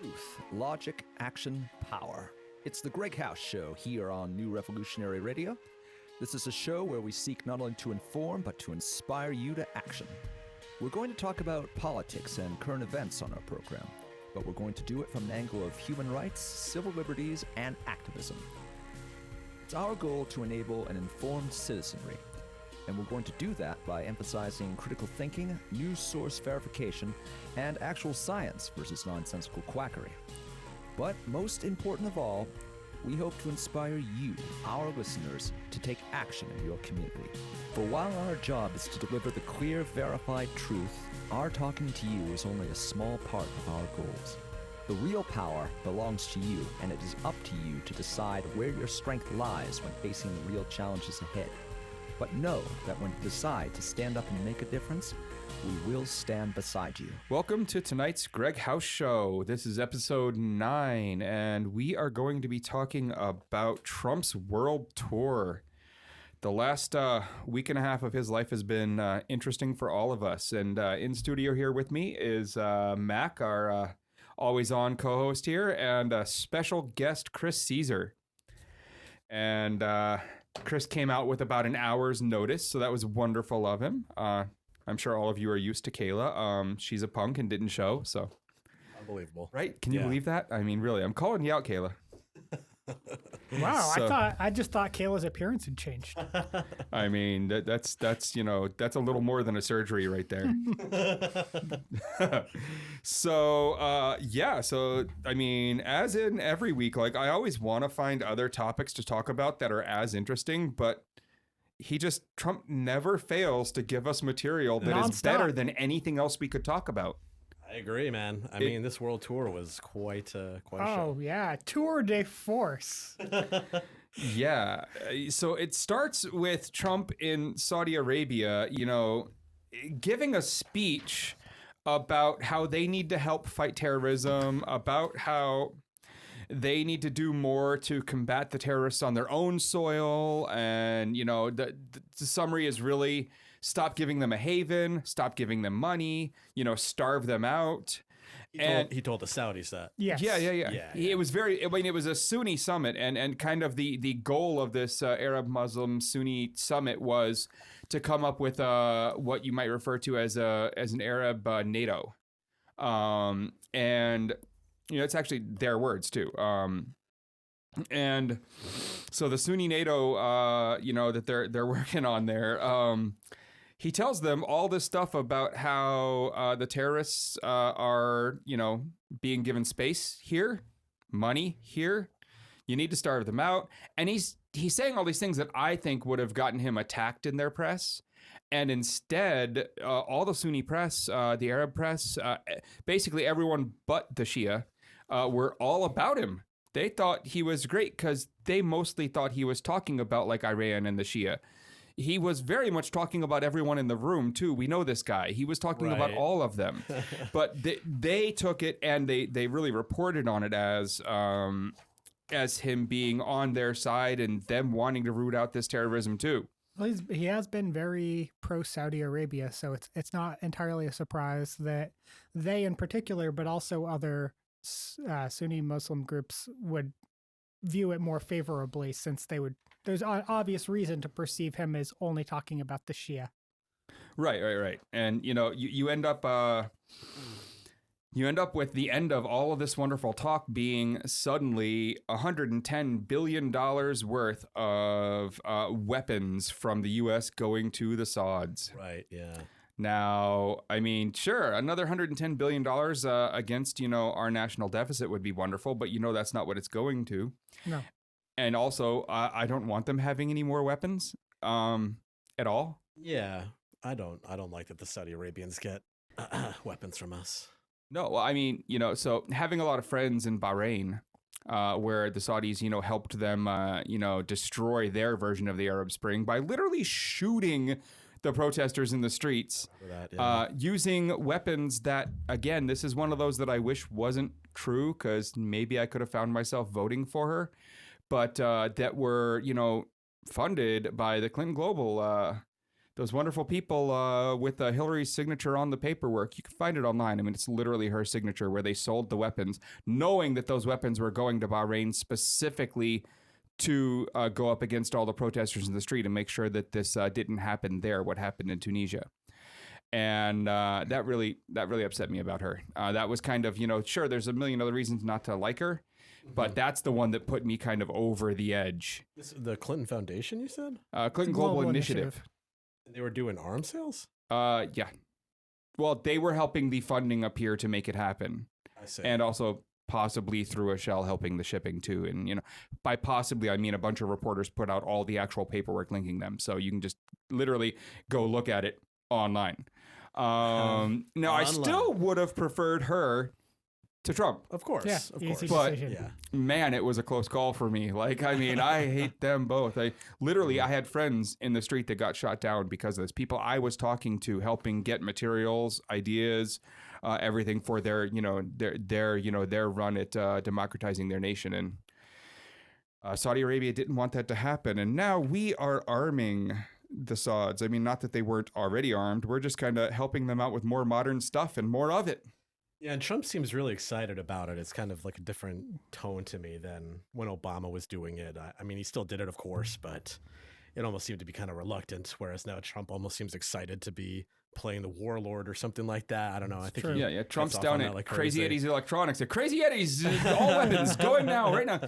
Truth, logic, action, power. It's the GreggHoush show here on New Revolutionary Radio. This is a show where we seek not only to inform, but to inspire you to action. We're going to talk about politics and current events on our program, but we're going to do it from an angle of human rights, civil liberties, and activism. It's our goal to enable an informed citizenry, and we're going to do that by emphasizing critical thinking, news source verification, and actual science versus nonsensical quackery. But most important of all, we hope to inspire you, our listeners, to take action in your community. For while our job is to deliver the clear, verified truth, our talking to you is only a small part of our goals. The real power belongs to you, and it is up to you to decide where your strength lies when facing the real challenges ahead. But know that when you decide to stand up and make a difference, we will stand beside you. Welcome to tonight's GreggHoush show. This is episode 9, and we are going to be talking about Trump's world tour. The last week and a half of his life has been interesting for all of us. And in studio here with me is Mac, our always-on co-host here, and special guest Chris Caesar. And Chris came out with about an hour's notice, so that was wonderful of him. I'm sure all of you are used to Kayla. She's a punk and didn't show, so. Unbelievable. Right? Can you believe that? I mean, really, I'm calling you out, Kayla. Wow, so, I just thought Kayla's appearance had changed. I mean, that's a little more than a surgery right there. So I mean, as in every week, like I always want to find other topics to talk about that are as interesting, but Trump never fails to give us material that is better than anything else we could talk about. I agree, man. I mean, this world tour was quite a show. Oh, yeah. Tour de force. Yeah. So it starts with Trump in Saudi Arabia, giving a speech about how they need to help fight terrorism, about how they need to do more to combat the terrorists on their own soil. And, the summary is really stop giving them a haven, stop giving them money, starve them out. He told the Saudis that. Yes. Yeah. It was it was a Sunni summit, and kind of the goal of this Arab Muslim Sunni summit was to come up with what you might refer to as an Arab NATO. And it's actually their words too. And so the Sunni NATO, that they're working on there, he tells them all this stuff about how the terrorists are, being given space here, money here. You need to starve them out. And he's saying all these things that I think would have gotten him attacked in their press. And instead, all the Sunni press, the Arab press, basically everyone but the Shia, were all about him. They thought he was great because they mostly thought he was talking about like Iran and the Shia. He was very much talking about everyone in the room too. We know this guy. He was talking about all of them, but they took it and they really reported on it as him being on their side and them wanting to root out this terrorism too. Well, he has been very pro Saudi Arabia, so it's not entirely a surprise that they in particular, but also other Sunni Muslim groups would view it more favorably, since there's an obvious reason to perceive him as only talking about the Shia. Right. And you end up with the end of all of this wonderful talk being suddenly $110 billion worth of weapons from the U.S. going to the Sauds. Right. Yeah. Now, I mean, sure, another $110 billion against, our national deficit would be wonderful, but that's not what it's going to. No. And also, I don't want them having any more weapons at all. Yeah, I don't like that the Saudi Arabians get weapons from us. No, well, I mean, so having a lot of friends in Bahrain, where the Saudis, helped them, destroy their version of the Arab Spring by literally shooting the protesters in the streets, using weapons that, again, this is one of those that I wish wasn't true, because maybe I could have found myself voting for her, but that were, funded by the Clinton Global those wonderful people with Hillary's signature on the paperwork. You can find it online. I mean, it's literally her signature where they sold the weapons, knowing that those weapons were going to Bahrain specifically to go up against all the protesters in the street and make sure that this didn't happen there, what happened in Tunisia. And that really upset me about her. That was kind of, sure, there's a million other reasons not to like her, but that's the one that put me kind of over the edge. This is the Clinton Foundation, you said? Clinton Global Initiative. They were doing arms sales? Yeah. Well, they were helping the funding up here to make it happen. I see. And also possibly through a shell helping the shipping too. And, by possibly, I mean a bunch of reporters put out all the actual paperwork linking them. So you can just literally go look at it online. Now, I still would have preferred her to Trump. Of course. Yeah, of easy course. But decision. man, it was a close call for me. Like, I mean, I hate them both. I had friends in the street that got shot down because of this. People I was talking to, helping get materials, ideas, everything for their run at democratizing their nation. And Saudi Arabia didn't want that to happen. And now we are arming the Sauds. I mean, not that they weren't already armed. We're just kind of helping them out with more modern stuff and more of it. Yeah, and Trump seems really excited about it. It's kind of like a different tone to me than when Obama was doing it. I mean, he still did it, of course, but it almost seemed to be kind of reluctant, whereas now Trump almost seems excited to be playing the warlord or something like that. I don't know. I think Yeah. Trump's gets off down on at that like Crazy crazy. Eddie's Electronics. At Crazy Eddie's, all weapons going now, right now.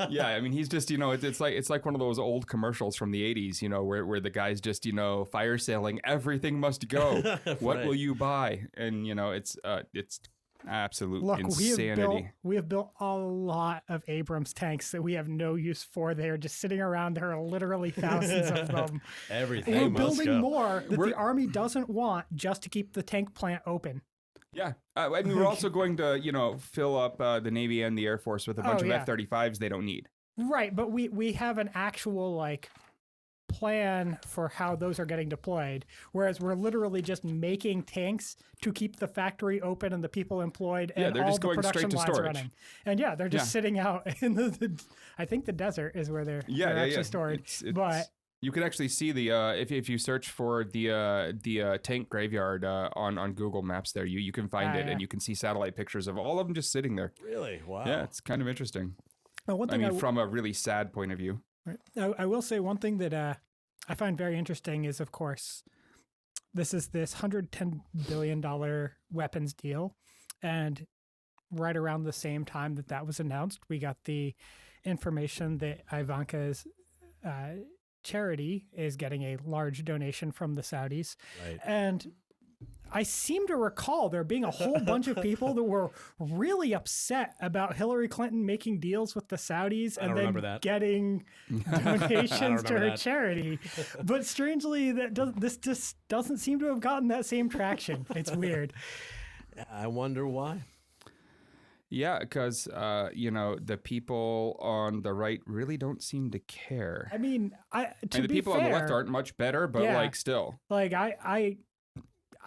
Yeah, I mean, he's just, it's like one of those old commercials from the 80s, where the guy's just, fire sailing. Everything must go. What Right. will you buy? And it's absolute Look, insanity. we have built a lot of Abrams tanks that we have no use for. They are just sitting around. There are literally thousands of them. Everything We're must building go. more that the army doesn't want just to keep the tank plant open. Yeah. I mean, we're also going to, fill up the Navy and the Air Force with a bunch of yeah. F-35s they don't need. Right, but we have an actual plan for how those are getting deployed, whereas we're literally just making tanks to keep the factory open and the people employed and they're all just the going production straight to lines storage. running. And they're just sitting out in the I think the desert is where they're actually stored. But you can actually see the if you search for the tank graveyard on Google Maps there, you can find it and you can see satellite pictures of all of them just sitting there. Really? Wow. Yeah, it's kind of interesting. one thing From a really sad point of view. I will say one thing that I find very interesting is, of course, this $110 billion weapons deal. And right around the same time that was announced, we got the information that Ivanka's charity is getting a large donation from the Saudis. Right. And I seem to recall there being a whole bunch of people that were really upset about Hillary Clinton making deals with the Saudis and then getting donations to her charity. But strangely, this just doesn't seem to have gotten that same traction. It's weird. I wonder why. Yeah, because, the people on the right really don't seem to care. I mean, the people on the left aren't much better, but still.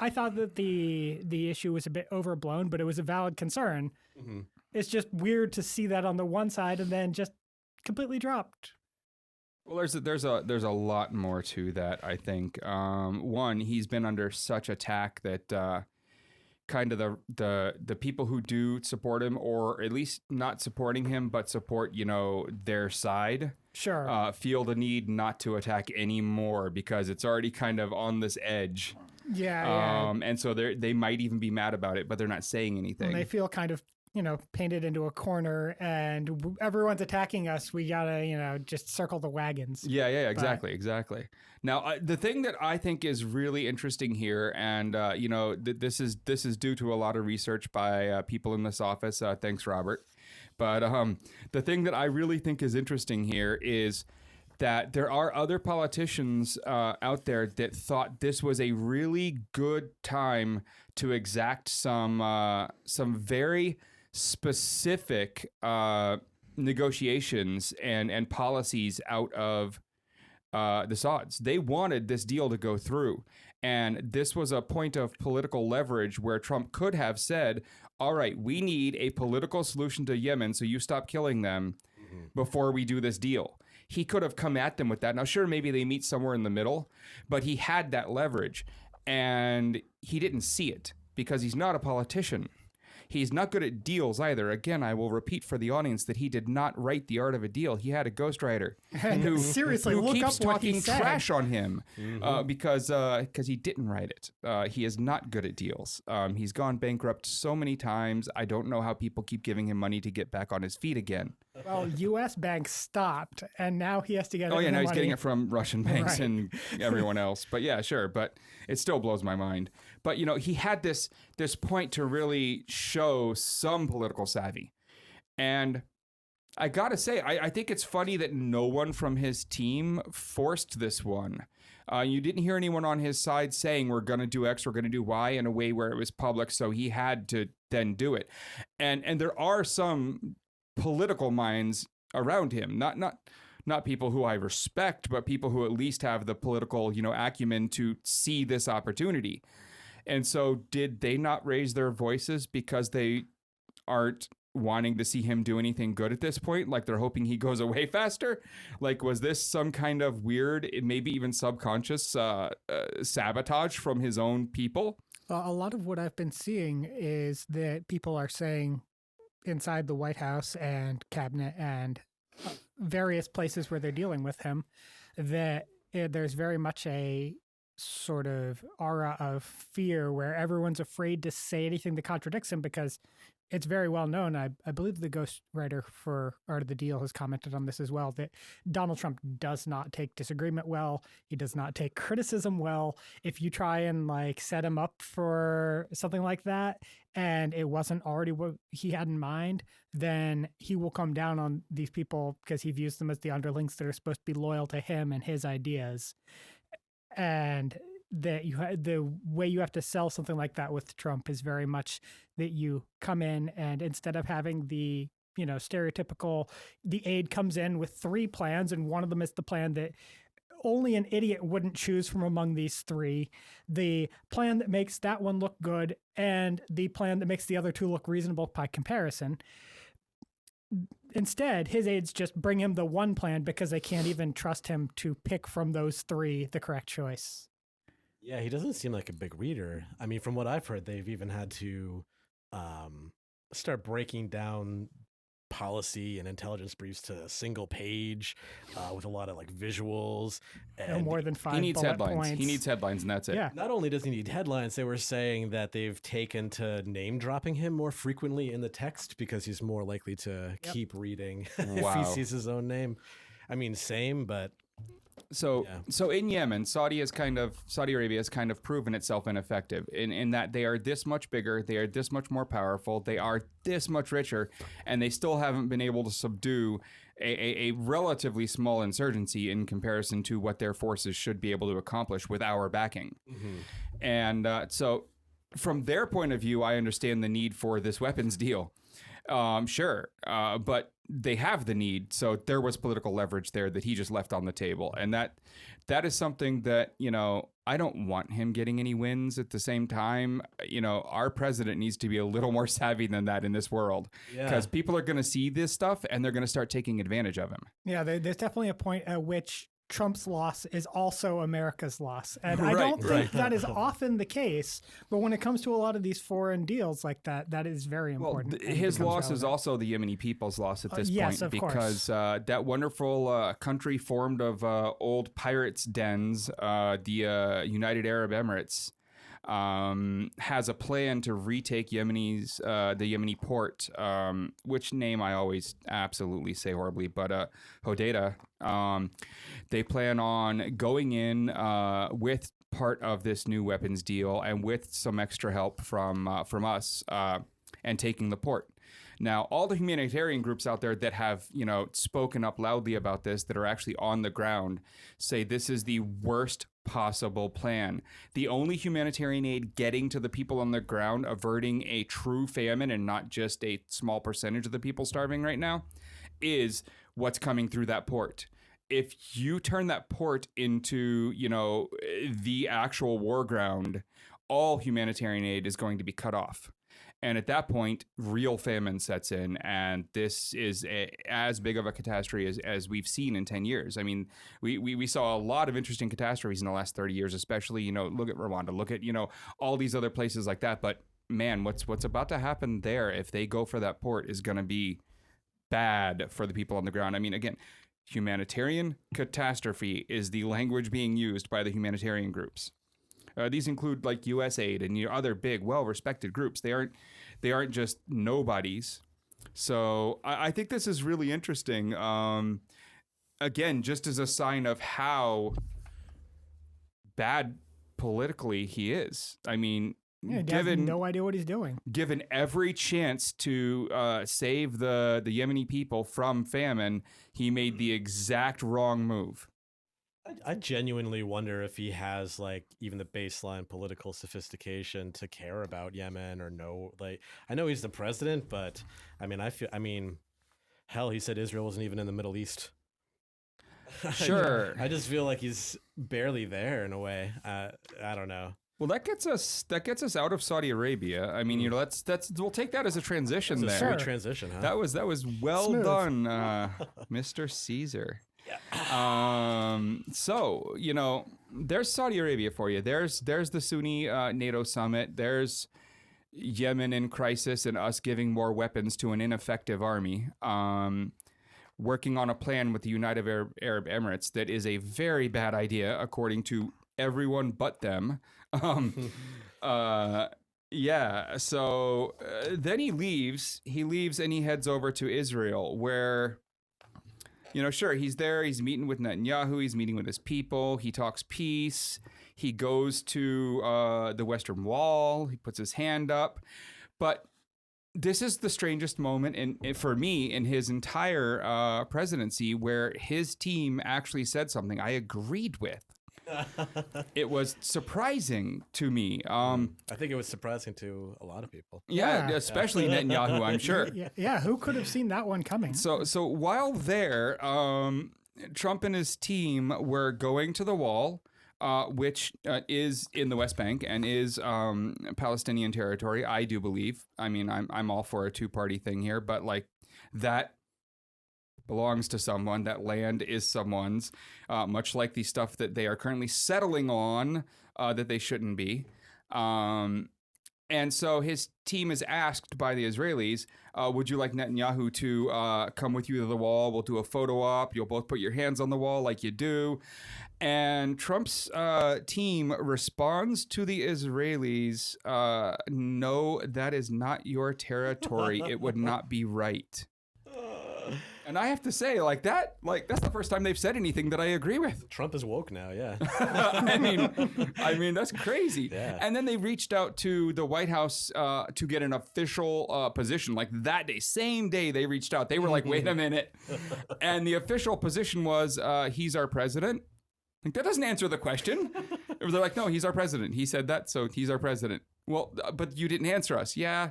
I thought that the issue was a bit overblown, but it was a valid concern. Mm-hmm. It's just weird to see that on the one side and then just completely dropped. Well, there's a lot more to that, I think. One, he's been under such attack that kind of the people who do support him, or at least not supporting him, but support, their side, sure, feel the need not to attack anymore because it's already kind of on this edge. Yeah. And so they might even be mad about it, but they're not saying anything. And they feel kind of, painted into a corner and everyone's attacking us. We gotta, just circle the wagons. Yeah, exactly. Now, the thing that I think is really interesting here, and this is due to a lot of research by people in this office. Thanks, Robert. But the thing that I really think is interesting here is that there are other politicians out there that thought this was a really good time to exact some very specific negotiations and policies out of the Sauds. They wanted this deal to go through. And this was a point of political leverage where Trump could have said, all right, we need a political solution to Yemen, so you stop killing them before we do this deal. he could have come at them with that. Now, sure, maybe they meet somewhere in the middle, but he had that leverage, and he didn't see it because he's not a politician. He's not good at deals either. Again, I will repeat for the audience that he did not write The Art of a Deal. He had a ghostwriter who Seriously, who look keeps up what he talking said. trash on him because he didn't write it. He is not good at deals. He's gone bankrupt so many times. I don't know how people keep giving him money to get back on his feet again. Well, U.S. banks stopped, and now he has to get. Oh yeah, now he's money. getting it from Russian banks Right. and everyone else. But yeah, sure. But it still blows my mind. But you know, he had this point to really show some political savvy, and I gotta say, I think it's funny that no one from his team forced this one. You didn't hear anyone on his side saying we're going to do X, we're going to do Y in a way where it was public, so he had to then do it. And there are some political minds around him, not people who I respect, but people who at least have the political, acumen to see this opportunity. And so did they not raise their voices because they aren't wanting to see him do anything good at this point? Like they're hoping he goes away faster? Like, was this some kind of weird, maybe even subconscious sabotage from his own people? A lot of what I've been seeing is that people are saying inside the White House and cabinet and various places where they're dealing with him that there's very much a sort of aura of fear where everyone's afraid to say anything that contradicts him because it's very well known. I believe the ghostwriter for Art of the Deal has commented on this as well, that Donald Trump does not take disagreement well. He does not take criticism well. If you try and set him up for something like that and it wasn't already what he had in mind, then he will come down on these people because he views them as the underlings that are supposed to be loyal to him and his ideas. And that the way you have to sell something like that with Trump is very much that you come in and instead of having the stereotypical, the aide comes in with 3 plans and one of them is the plan that only an idiot wouldn't choose from among these 3, the plan that makes that one look good and the plan that makes the other 2 look reasonable by comparison. Instead, his aides just bring him the one plan because they can't even trust him to pick from those 3 the correct choice. Yeah, he doesn't seem like a big reader. I mean, from what I've heard, they've even had to start breaking down policy and intelligence briefs to a single page with a lot of visuals. No And more than 5 He needs bullet headlines. points. He needs headlines, and that's it. Yeah. not only does he need headlines, they were saying that they've taken to name dropping him more frequently in the text because he's more likely to keep reading if Wow. he sees his own name. I mean, same, but So Yeah. so in Yemen, Saudi Arabia has kind of proven itself ineffective in that they are this much bigger, they are this much more powerful, they are this much richer, and they still haven't been able to subdue a relatively small insurgency in comparison to what their forces should be able to accomplish with our backing. And so from their point of view, I understand the need for this weapons deal. Sure, but they have the need, so there was political leverage there that he just left on the table, and that is something that I don't want him getting any wins. At the same time, our president needs to be a little more savvy than that in this world, because people are going to see this stuff and they're going to start taking advantage of him. Yeah, there's definitely a point at which Trump's loss is also America's loss. And I Right, don't think that is often the case, but when it comes to a lot of these foreign deals like that, that is very Well, important. and his becomes loss is relevant. also the Yemeni people's loss at this yes, point, of course. because that wonderful country formed of old pirates' dens, the United Arab Emirates, has a plan to retake the Yemeni port, which name I always absolutely say horribly, but Hodeidah. They plan on going in with part of this new weapons deal and with some extra help from us and taking the port. Now, all the humanitarian groups out there that have, spoken up loudly about this, that are actually on the ground, say this is the worst possible plan. The only humanitarian aid getting to the people on the ground, averting a true famine and not just a small percentage of the people starving right now, is what's coming through that port. If you turn that port into, the actual war ground, all humanitarian aid is going to be cut off. And at that point, real famine sets in, and this is as big of a catastrophe as we've seen in 10 years. I mean, we saw a lot of interesting catastrophes in the last 30 years, especially, look at Rwanda, look at, all these other places like that. But man, what's about to happen there if they go for that port is going to be bad for the people on the ground. I mean, again, humanitarian catastrophe is the language being used by the humanitarian groups. These include like USAID and other big, well-respected groups. They aren't just nobodies. So I think this is really interesting. Again, just as a sign of how bad politically he is. I mean, he has no idea what he's doing. Given every chance to save the Yemeni people from famine, he made the exact wrong move. I genuinely wonder if he has like even the baseline political sophistication to care about Yemen or know. Like, I know he's the president, but I mean, hell, he said Israel wasn't even in the Middle East. Sure. I just feel like he's barely there in a way. I don't know. Well, that gets us out of Saudi Arabia. I mean, we'll take that as a transition there. Sweet transition, huh? That was well Smooth. done, Mr. Caesar. So, there's Saudi Arabia for you. There's the Sunni NATO summit. There's Yemen in crisis and us giving more weapons to an ineffective army. Working on a plan with the United Arab Emirates that is a very bad idea, according to everyone but them. Yeah. So then he leaves and he heads over to Israel where, sure, he's there. He's meeting with Netanyahu. He's meeting with his people. He talks peace. He goes to the Western Wall. He puts his hand up. But this is the strangest moment for me in his entire presidency where his team actually said something I agreed with. It was surprising to me. I think it was surprising to a lot of people. Yeah, especially Netanyahu, I'm sure. Yeah, who could have seen that one coming? So while there, Trump and his team were going to the wall, which is in the West Bank and is Palestinian territory, I do believe. I mean, I'm all for a two-party thing here, but like that belongs to someone. That land is someone's, much like the stuff that they are currently settling on that they shouldn't be. And so his team is asked by the Israelis, would you like Netanyahu to come with you to the wall? We'll do a photo op. You'll both put your hands on the wall like you do. And Trump's team responds to the Israelis, no, that is not your territory. It would not be right. And I have to say, that's the first time they've said anything that I agree with. Trump is woke now, yeah. I mean, that's crazy. Yeah. And then they reached out to the White House to get an official position. Like that day, same day they reached out. They were like, wait a minute. And the official position was, he's our president. Like, that doesn't answer the question. They're like, no, he's our president. He said that, so he's our president. Well, but you didn't answer us. Yeah.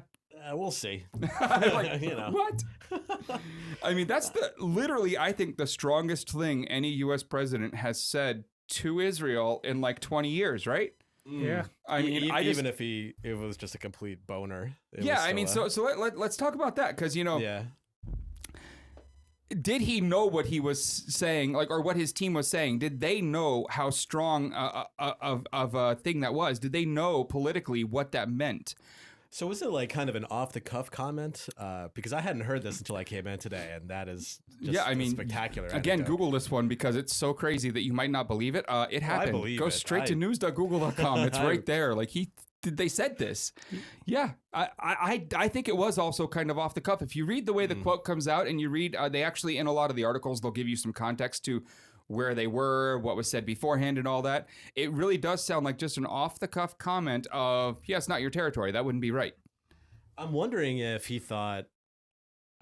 We'll see. Like, what? I mean, that's literally, I think, the strongest thing any U.S. president has said to Israel in like 20 years, right? Yeah. I mean, even if it was just a complete boner. Yeah, I mean, so let's talk about that because, yeah. Did he know what he was saying, or what his team was saying? Did they know how strong of a thing that was? Did they know politically what that meant? So was it like kind of an off-the-cuff comment? Because I hadn't heard this until I came in today, and that is just a spectacular Again, anecdote. Google this one because it's so crazy that you might not believe it. It happened. believe Go it. straight to news.google.com. It's right there. Like they said this. Yeah, I think it was also kind of off the cuff. If you read the way the quote comes out and you read, they actually, in a lot of the articles, they'll give you some context to where they were, what was said beforehand and all that. It really does sound like just an off-the-cuff comment of, yeah, it's not your territory. That wouldn't be right. I'm wondering if he thought,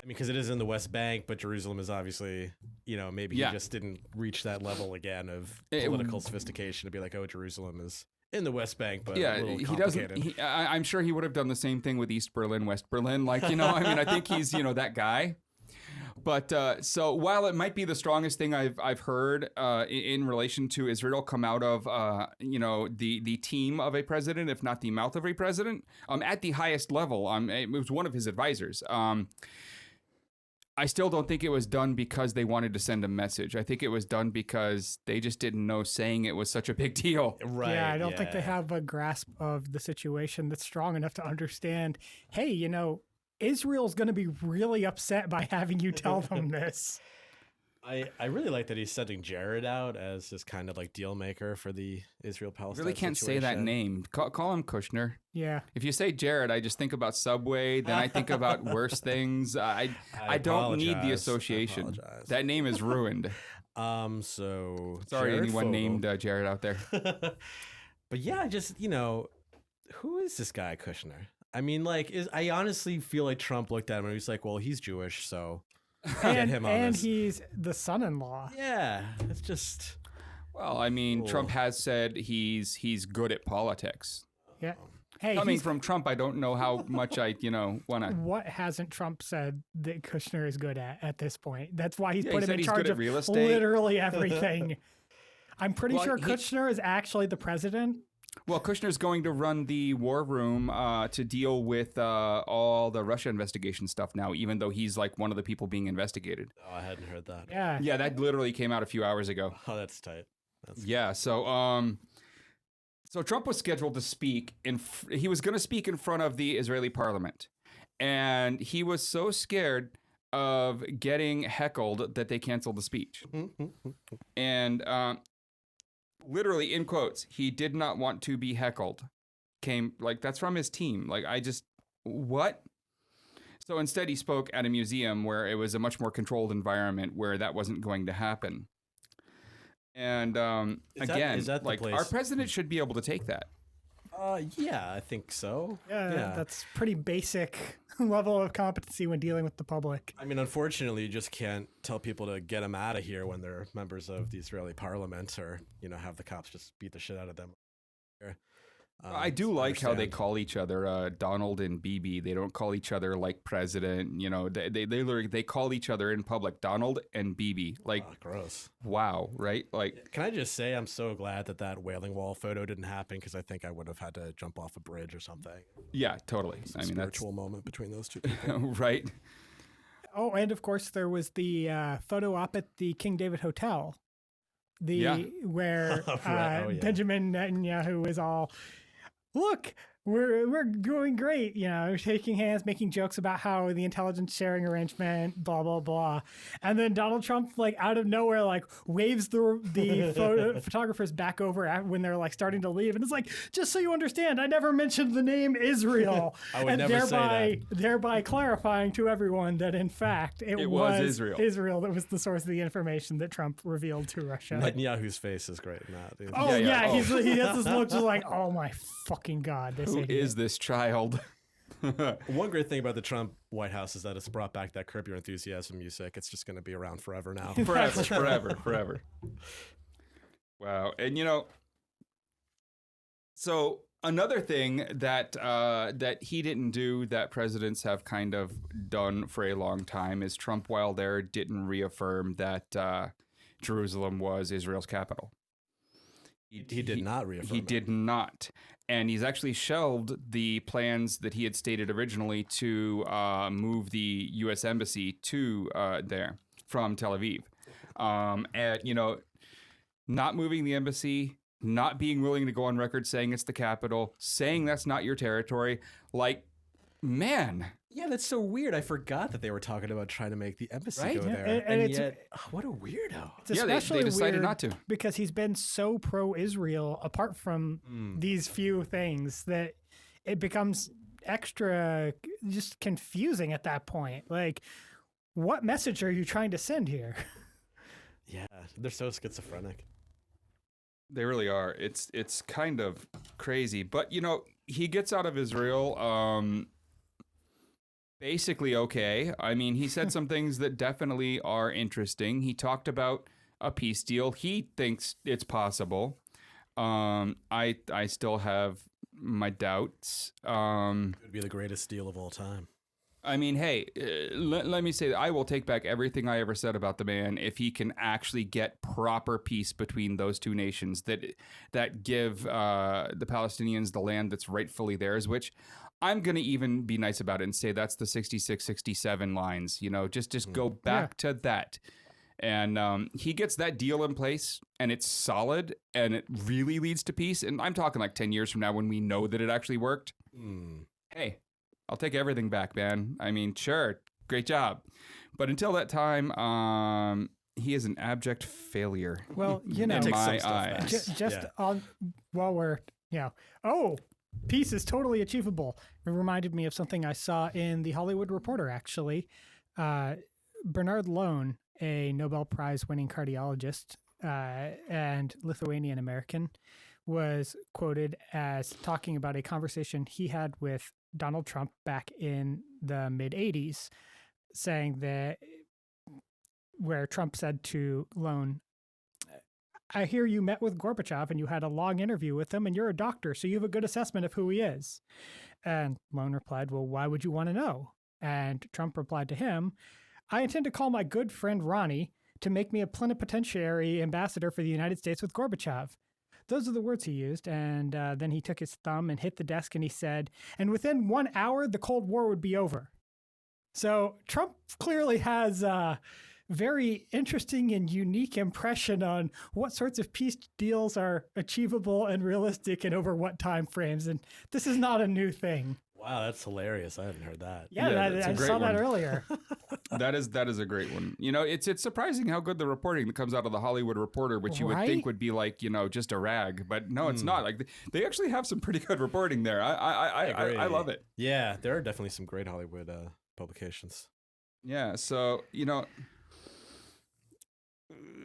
because it is in the West Bank, but Jerusalem is obviously, maybe he just didn't reach that level again of political sophistication to be like, oh, Jerusalem is in the West Bank, but a little complicated. He doesn't. I'm sure he would have done the same thing with East Berlin, West Berlin. I think he's, that guy. But so while it might be the strongest thing I've heard in relation to Israel come out of the team of a president, if not the mouth of a president, at the highest level, it was one of his advisors. I still don't think it was done because they wanted to send a message. I think it was done because they just didn't know saying it was such a big deal. Right. Yeah, I don't think they have a grasp of the situation that's strong enough to understand, hey, Israel's going to be really upset by having you tell them this. I really like that he's sending Jared out as his kind of like deal maker for the Israel-Palestine Really can't say that name. Call him Kushner. Yeah. If you say Jared, I just think about Subway. Then I think about worse things. I don't need the association. That name is ruined. So sorry, Jared anyone Fogle. named Jared out there. But yeah, just who is this guy Kushner? I mean, I honestly feel like Trump looked at him and he's like, well, he's Jewish, so get him on and this. he's the son-in-law. Yeah, it's just. Well, I mean, Cool. Trump has said he's good at politics. Yeah. Hey, Coming from Trump, I don't know how much I want to. what hasn't Trump said that Kushner is good at this point? That's why he's Yeah, put he him said in he's charge good at of real estate. literally everything. I'm pretty Well, sure he- Kushner is actually the president. Well, Kushner's going to run the war room to deal with all the Russia investigation stuff now, even though he's like one of the people being investigated. Oh, I hadn't heard that. Yeah. Yeah, that literally came out a few hours ago. Oh, that's tight. That's Yeah, so Trump was scheduled to speak he was going to speak in front of the Israeli parliament. And he was so scared of getting heckled that they canceled the speech. And literally in quotes, he did not want to be heckled. That's from his team. What? So instead he spoke at a museum where it was a much more controlled environment where that wasn't going to happen. And Is that the place? our president should be able to take that. Yeah, I think so. Yeah, that's pretty basic level of competency when dealing with the public. I mean, unfortunately, you just can't tell people to get them out of here when they're members of the Israeli parliament, or have the cops just beat the shit out of them. I do like how they understand. call each other Donald and Bibi. They don't call each other like president. They literally they call each other in public Donald and Bibi. Gross. Wow, right? Can I just say I'm so glad that Wailing Wall photo didn't happen, because I think I would have had to jump off a bridge or something. Yeah, totally. I mean, that's Spiritual moment between those two people. right. Oh, and of course there was the photo op at the King David Hotel, where Right. Oh, yeah. Benjamin Netanyahu is all, look, we're doing great, shaking hands, making jokes about how the intelligence sharing arrangement, blah blah blah, and then Donald Trump, out of nowhere, waves the photographers back over when they're starting to leave, and it's like, just so you understand, I never mentioned the name Israel, I would and never say thereby clarifying to everyone that in fact it was Israel. that was the source of the information that Trump revealed to Russia. Netanyahu's face is great in that. Oh yeah, Oh. he has this look just like, oh my fucking god, this Who idiot. is this child? One great thing about the Trump White House is that it's brought back that Curb Your Enthusiasm music. It's just going to be around forever now. forever. Wow. And so another thing that he didn't do that presidents have kind of done for a long time is Trump, while there, didn't reaffirm that Jerusalem was Israel's capital. He did not reaffirm He it. did not. And he's actually shelved the plans that he had stated originally to move the U.S. embassy to there from Tel Aviv. And, not moving the embassy, not being willing to go on record saying it's the capital, saying that's not your territory. Man. Yeah, that's so weird. I forgot that they were talking about trying to make the embassy Right? go Yeah, there. and And it's- yet, what a weirdo. It's Yeah, they especially decided weird not to. because he's been so pro-Israel apart from these few things that it becomes extra just confusing at that point. What message are you trying to send here? Yeah, they're so schizophrenic. They really are. It's kind of crazy. But, he gets out of Israel basically okay. I mean, he said some things that definitely are interesting. He talked about a peace deal. He thinks it's possible. I still have my doubts. It would be the greatest deal of all time. I mean, hey, let me say that I will take back everything I ever said about the man if he can actually get proper peace between those two nations that give the Palestinians the land that's rightfully theirs, which I'm going to even be nice about it and say that's the 66, 67 lines, just go back to that. And he gets that deal in place, and it's solid, and it really leads to peace. And I'm talking like 10 years from now when we know that it actually worked. Hey, I'll take everything back, man. I mean, sure, great job. But until that time, he is an abject failure. Well, in my eyes. Just on while we're, peace is totally achievable. It reminded me of something I saw in the Hollywood Reporter, actually. Bernard Loan, a Nobel Prize winning cardiologist and Lithuanian American, was quoted as talking about a conversation he had with Donald Trump back in the mid 80s, saying that where Trump said to Loan, I hear you met with Gorbachev and you had a long interview with him and you're a doctor, so you have a good assessment of who he is. And Loan replied, well, why would you want to know? And Trump replied to him, I intend to call my good friend Ronnie to make me a plenipotentiary ambassador for the United States with Gorbachev. Those are the words he used. And then he took his thumb and hit the desk and he said, and within 1 hour, the Cold War would be over. So Trump clearly has a very interesting and unique impression on what sorts of peace deals are achievable and realistic and over what time frames. And this is not a new thing. Wow, that's hilarious. I hadn't heard that. Yeah, I saw that earlier. That is a great one. It's surprising how good the reporting that comes out of the Hollywood Reporter, which you would think would be like, just a rag, but no, it's not. Like they actually have some pretty good reporting there. I love it. Yeah, there are definitely some great Hollywood publications. Yeah, so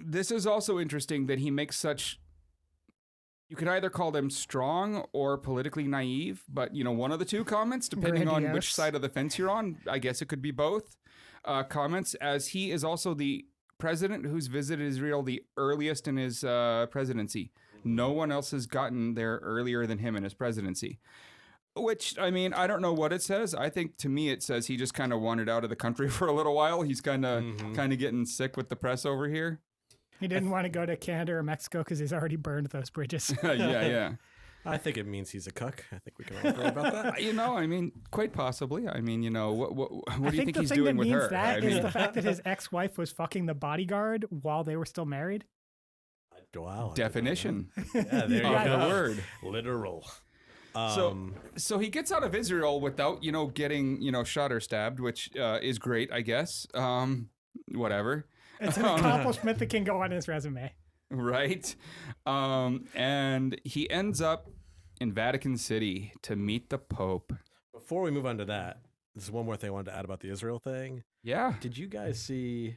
this is also interesting that he makes such. You could either call them strong or politically naive, but one of the two comments, depending on which side of the fence you're on. I guess it could be both comments, as he is also the president who's visited Israel the earliest in his presidency. No one else has gotten there earlier than him in his presidency. Which, I mean, I don't know what it says. I think to me it says he just kind of wanted out of the country for a little while. He's kind of getting sick with the press over here. He didn't want to go to Canada or Mexico because he's already burned those bridges. Yeah. I think it means he's a cuck. I think we can all agree about that. I mean, quite possibly. I mean, what do you think he's I think doing with her? the thing that means that is the fact that his ex-wife was fucking the bodyguard while they were still married. Wow. Definition. Yeah, there you go. The word. Literal. So he gets out of Israel without, getting, shot or stabbed, which is great, I guess. Whatever. It's an accomplishment that can go on his resume. Right. And he ends up in Vatican City to meet the Pope. Before we move on to that, there's one more thing I wanted to add about the Israel thing. Yeah. Did you guys see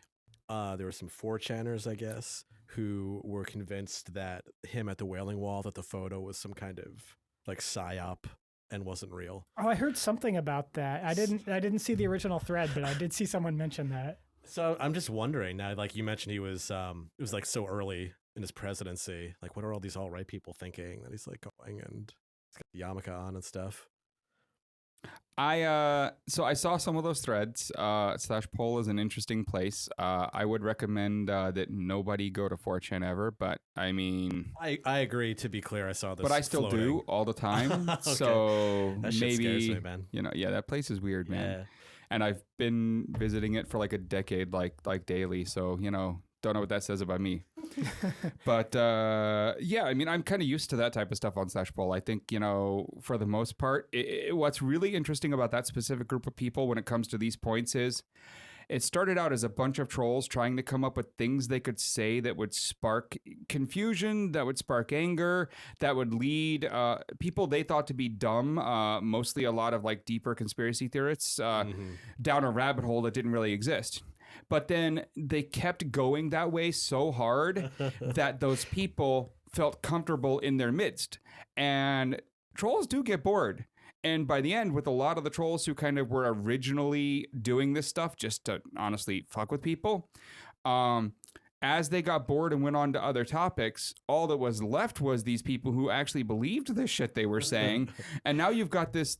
there were some 4chaners, I guess, who were convinced that him at the Wailing Wall, that the photo was some kind of like psyop and wasn't real? Oh, I heard something about that. I didn't see the original thread, but I did see someone mention that. So I'm just wondering now, like you mentioned, he was it was like so early in his presidency. Like, what are all these alt-right people thinking that he's like going and he's got the yarmulke on and stuff? So I saw some of those threads. /poll is an interesting place. I would recommend that nobody go to 4chan ever, but I mean, I agree. To be clear, I saw this, but I still do all the time. Okay. So that shit maybe scares me, man. That place is weird, man. Yeah. And I've been visiting it for like a decade, like daily. So, don't know what that says about me. But I mean, I'm kind of used to that type of stuff on /poll. I think, for the most part, what's really interesting about that specific group of people when it comes to these points is it started out as a bunch of trolls trying to come up with things they could say that would spark confusion, that would spark anger, that would lead people they thought to be dumb, mostly a lot of like deeper conspiracy theorists, down a rabbit hole that didn't really exist. But then they kept going that way so hard that those people felt comfortable in their midst. And trolls do get bored. And by the end, with a lot of the trolls who kind of were originally doing this stuff just to honestly fuck with people, as they got bored and went on to other topics, all that was left was these people who actually believed the shit they were saying. And now you've got this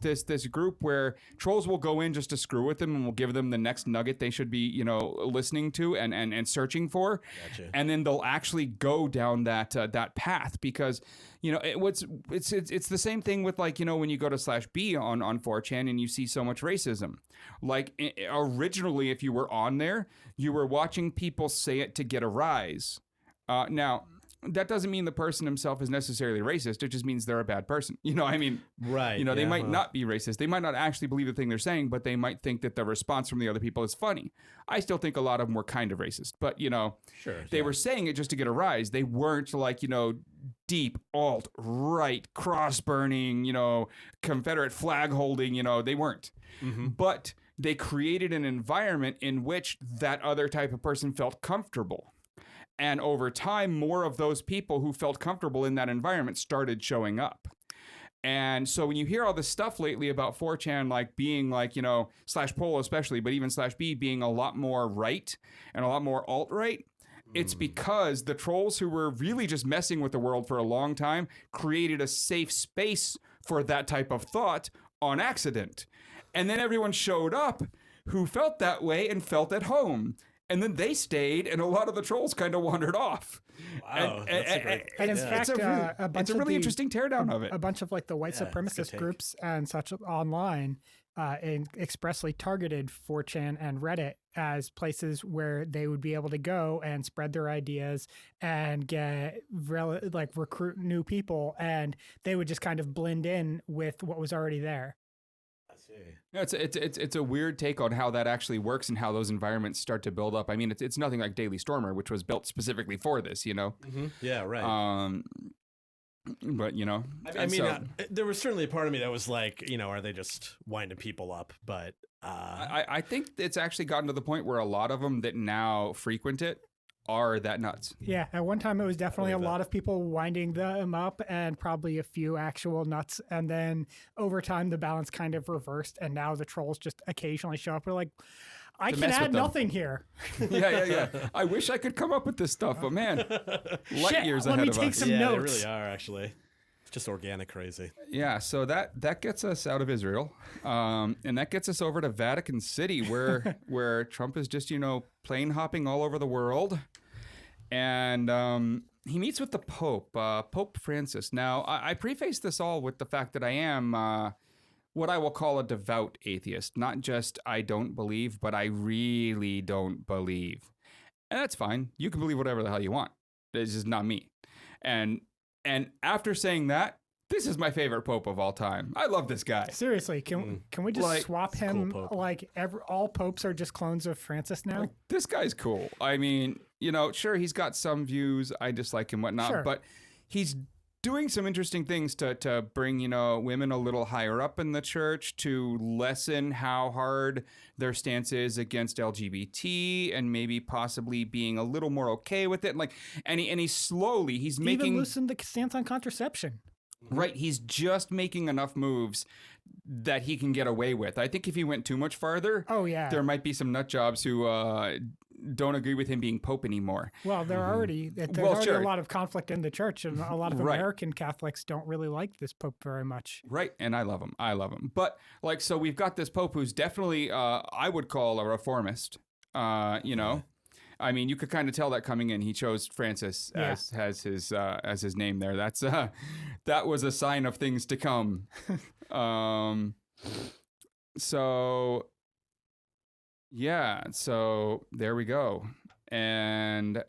group where trolls will go in just to screw with them and will give them the next nugget they should be, listening to and searching for. Gotcha. And then they'll actually go down that path because, it's the same thing with when you go to /B on 4chan and you see so much racism. Like originally, if you were on there, you were watching people say it to get a rise. Now, that doesn't mean the person himself is necessarily racist. It just means they're a bad person. Right. They might not be racist. They might not actually believe the thing they're saying, but they might think that the response from the other people is funny. I still think a lot of them were kind of racist, but sure, they were saying it just to get a rise. They weren't deep alt right cross burning, Confederate flag holding. They weren't. Mm-hmm. But they created an environment in which that other type of person felt comfortable. And over time, more of those people who felt comfortable in that environment started showing up. And so when you hear all this stuff lately about 4chan, being /poll especially, but even /B being a lot more right and a lot more alt-right, it's because the trolls who were really just messing with the world for a long time created a safe space for that type of thought on accident. And then everyone showed up who felt that way and felt at home. And then they stayed, and a lot of the trolls kind of wandered off. Wow, that's a great... And in fact, it's a really interesting teardown of it. A bunch of the white supremacist groups and such online expressly targeted 4chan and Reddit as places where they would be able to go and spread their ideas and get recruit new people, and they would just kind of blend in with what was already there. It's a weird take on how that actually works and how those environments start to build up. I mean, it's nothing like Daily Stormer, which was built specifically for this, Mm-hmm. Yeah, right. But there was certainly a part of me that was like, are they just winding people up? But I think it's actually gotten to the point where a lot of them that now frequent it are that nuts. Yeah, at one time it was definitely a lot of people winding them up and probably a few actual nuts. And then over time the balance kind of reversed, and now the trolls just occasionally show up. We're like, I can add nothing here. Yeah. I wish I could come up with this stuff, but man, light years ahead of us. Let me take some notes. notes. They really are, actually. It's just organic crazy. Yeah, so that gets us out of Israel, and that gets us over to Vatican City, where Trump is just plane hopping all over the world, and he meets with the Pope, Pope Francis. Now, I preface this all with the fact that I am what I will call a devout atheist. Not just I don't believe, but I really don't believe, and that's fine. You can believe whatever the hell you want. It's just not me, and after saying that, this is my favorite Pope of all time. I love this guy. Seriously, can we just swap him? Cool All popes are just clones of Francis now? This guy's cool. I mean, sure, he's got some views I dislike and whatnot, but he's doing some interesting things to bring, women a little higher up in the church, to lessen how hard their stance is against LGBT, and maybe possibly being a little more okay with it. And he's slowly, he's making... Even loosened the stance on contraception. Right, he's just making enough moves that he can get away with. I think if he went too much farther, there might be some nut jobs who don't agree with him being Pope anymore. Well, there's already a lot of conflict in the church, and a lot of American Catholics don't really like this Pope very much. Right, and I love him. But so we've got this Pope who's definitely I would call a reformist. I mean, you could kind of tell that coming in. He chose Francis as his name there. That's that was a sign of things to come. So there we go. And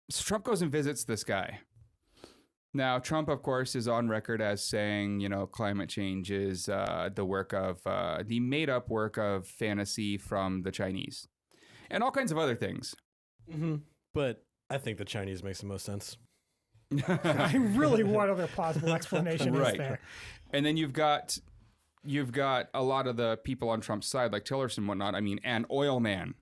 so Trump goes and visits this guy. Now, Trump, of course, is on record as saying, climate change is the made-up work of fantasy from the Chinese, and all kinds of other things. Mm-hmm. But I think the Chinese makes the most sense. I really what other plausible explanation is there? And then you've got a lot of the people on Trump's side, like Tillerson and whatnot. I mean, an oil man,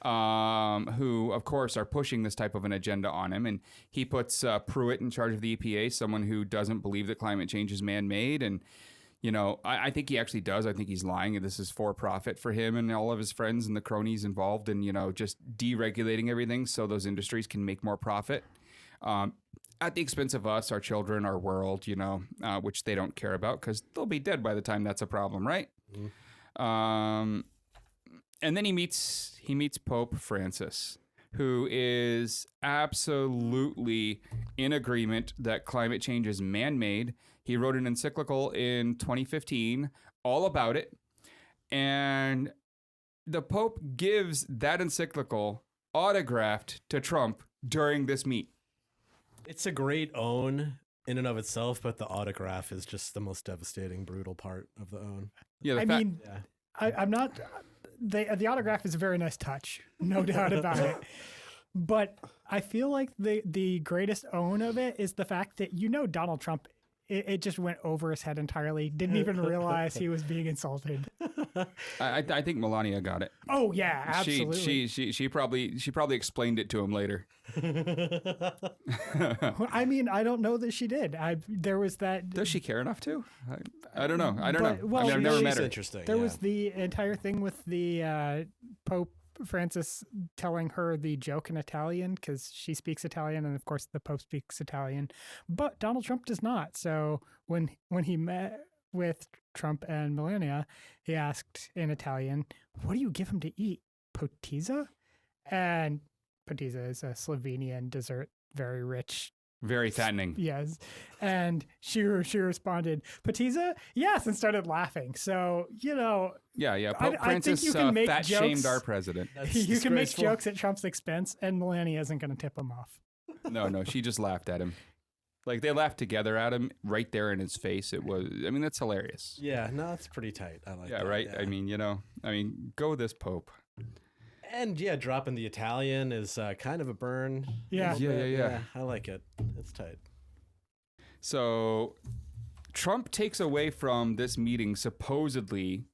who, of course, are pushing this type of an agenda on him. And he puts Pruitt in charge of the EPA, someone who doesn't believe that climate change is man-made. And, I think he actually does. I think he's lying, and this is for profit for him and all of his friends and the cronies involved in, just deregulating everything so those industries can make more profit at the expense of us, our children, our world, which they don't care about because they'll be dead by the time that's a problem, right? And then he meets Pope Francis, who is absolutely in agreement that climate change is man-made. He wrote an encyclical in 2015 all about it. And the Pope gives that encyclical autographed to Trump during this meet. It's a great own in and of itself, but the autograph is just the most devastating, brutal part of the own. Yeah, I'm not. The autograph is a very nice touch, no doubt about it. But I feel like the greatest own of it is the fact that Donald Trump. It just went over his head entirely. Didn't even realize he was being insulted. I think Melania got it. Oh yeah, absolutely. She probably explained it to him later. I mean, I don't know that she did. There was that. Does she care enough to? I don't know. I don't know. Well, I've never met her. Interesting. There was the entire thing with the Pope Francis telling her the joke in Italian because she speaks Italian, and of course the Pope speaks Italian, but Donald Trump does not. So when he met with Trump and Melania, he asked in Italian, "What do you give him to eat? Potizza?" And potizza is a Slovenian dessert, very rich. Very fattening. Yes. And she responded, "Potizza? Yes," and started laughing. So, Yeah. Pope Francis fat-shamed our president. You can make jokes at Trump's expense, and Melania isn't going to tip him off. No, she just laughed at him. Like, they laughed together at him right there in his face. That's hilarious. Yeah, no, it's pretty tight. I like that. Yeah, right? Yeah. I mean, go this Pope. And yeah, dropping the Italian is kind of a burn. Yeah. Yeah. I like it. It's tight. So Trump takes away from this meeting supposedly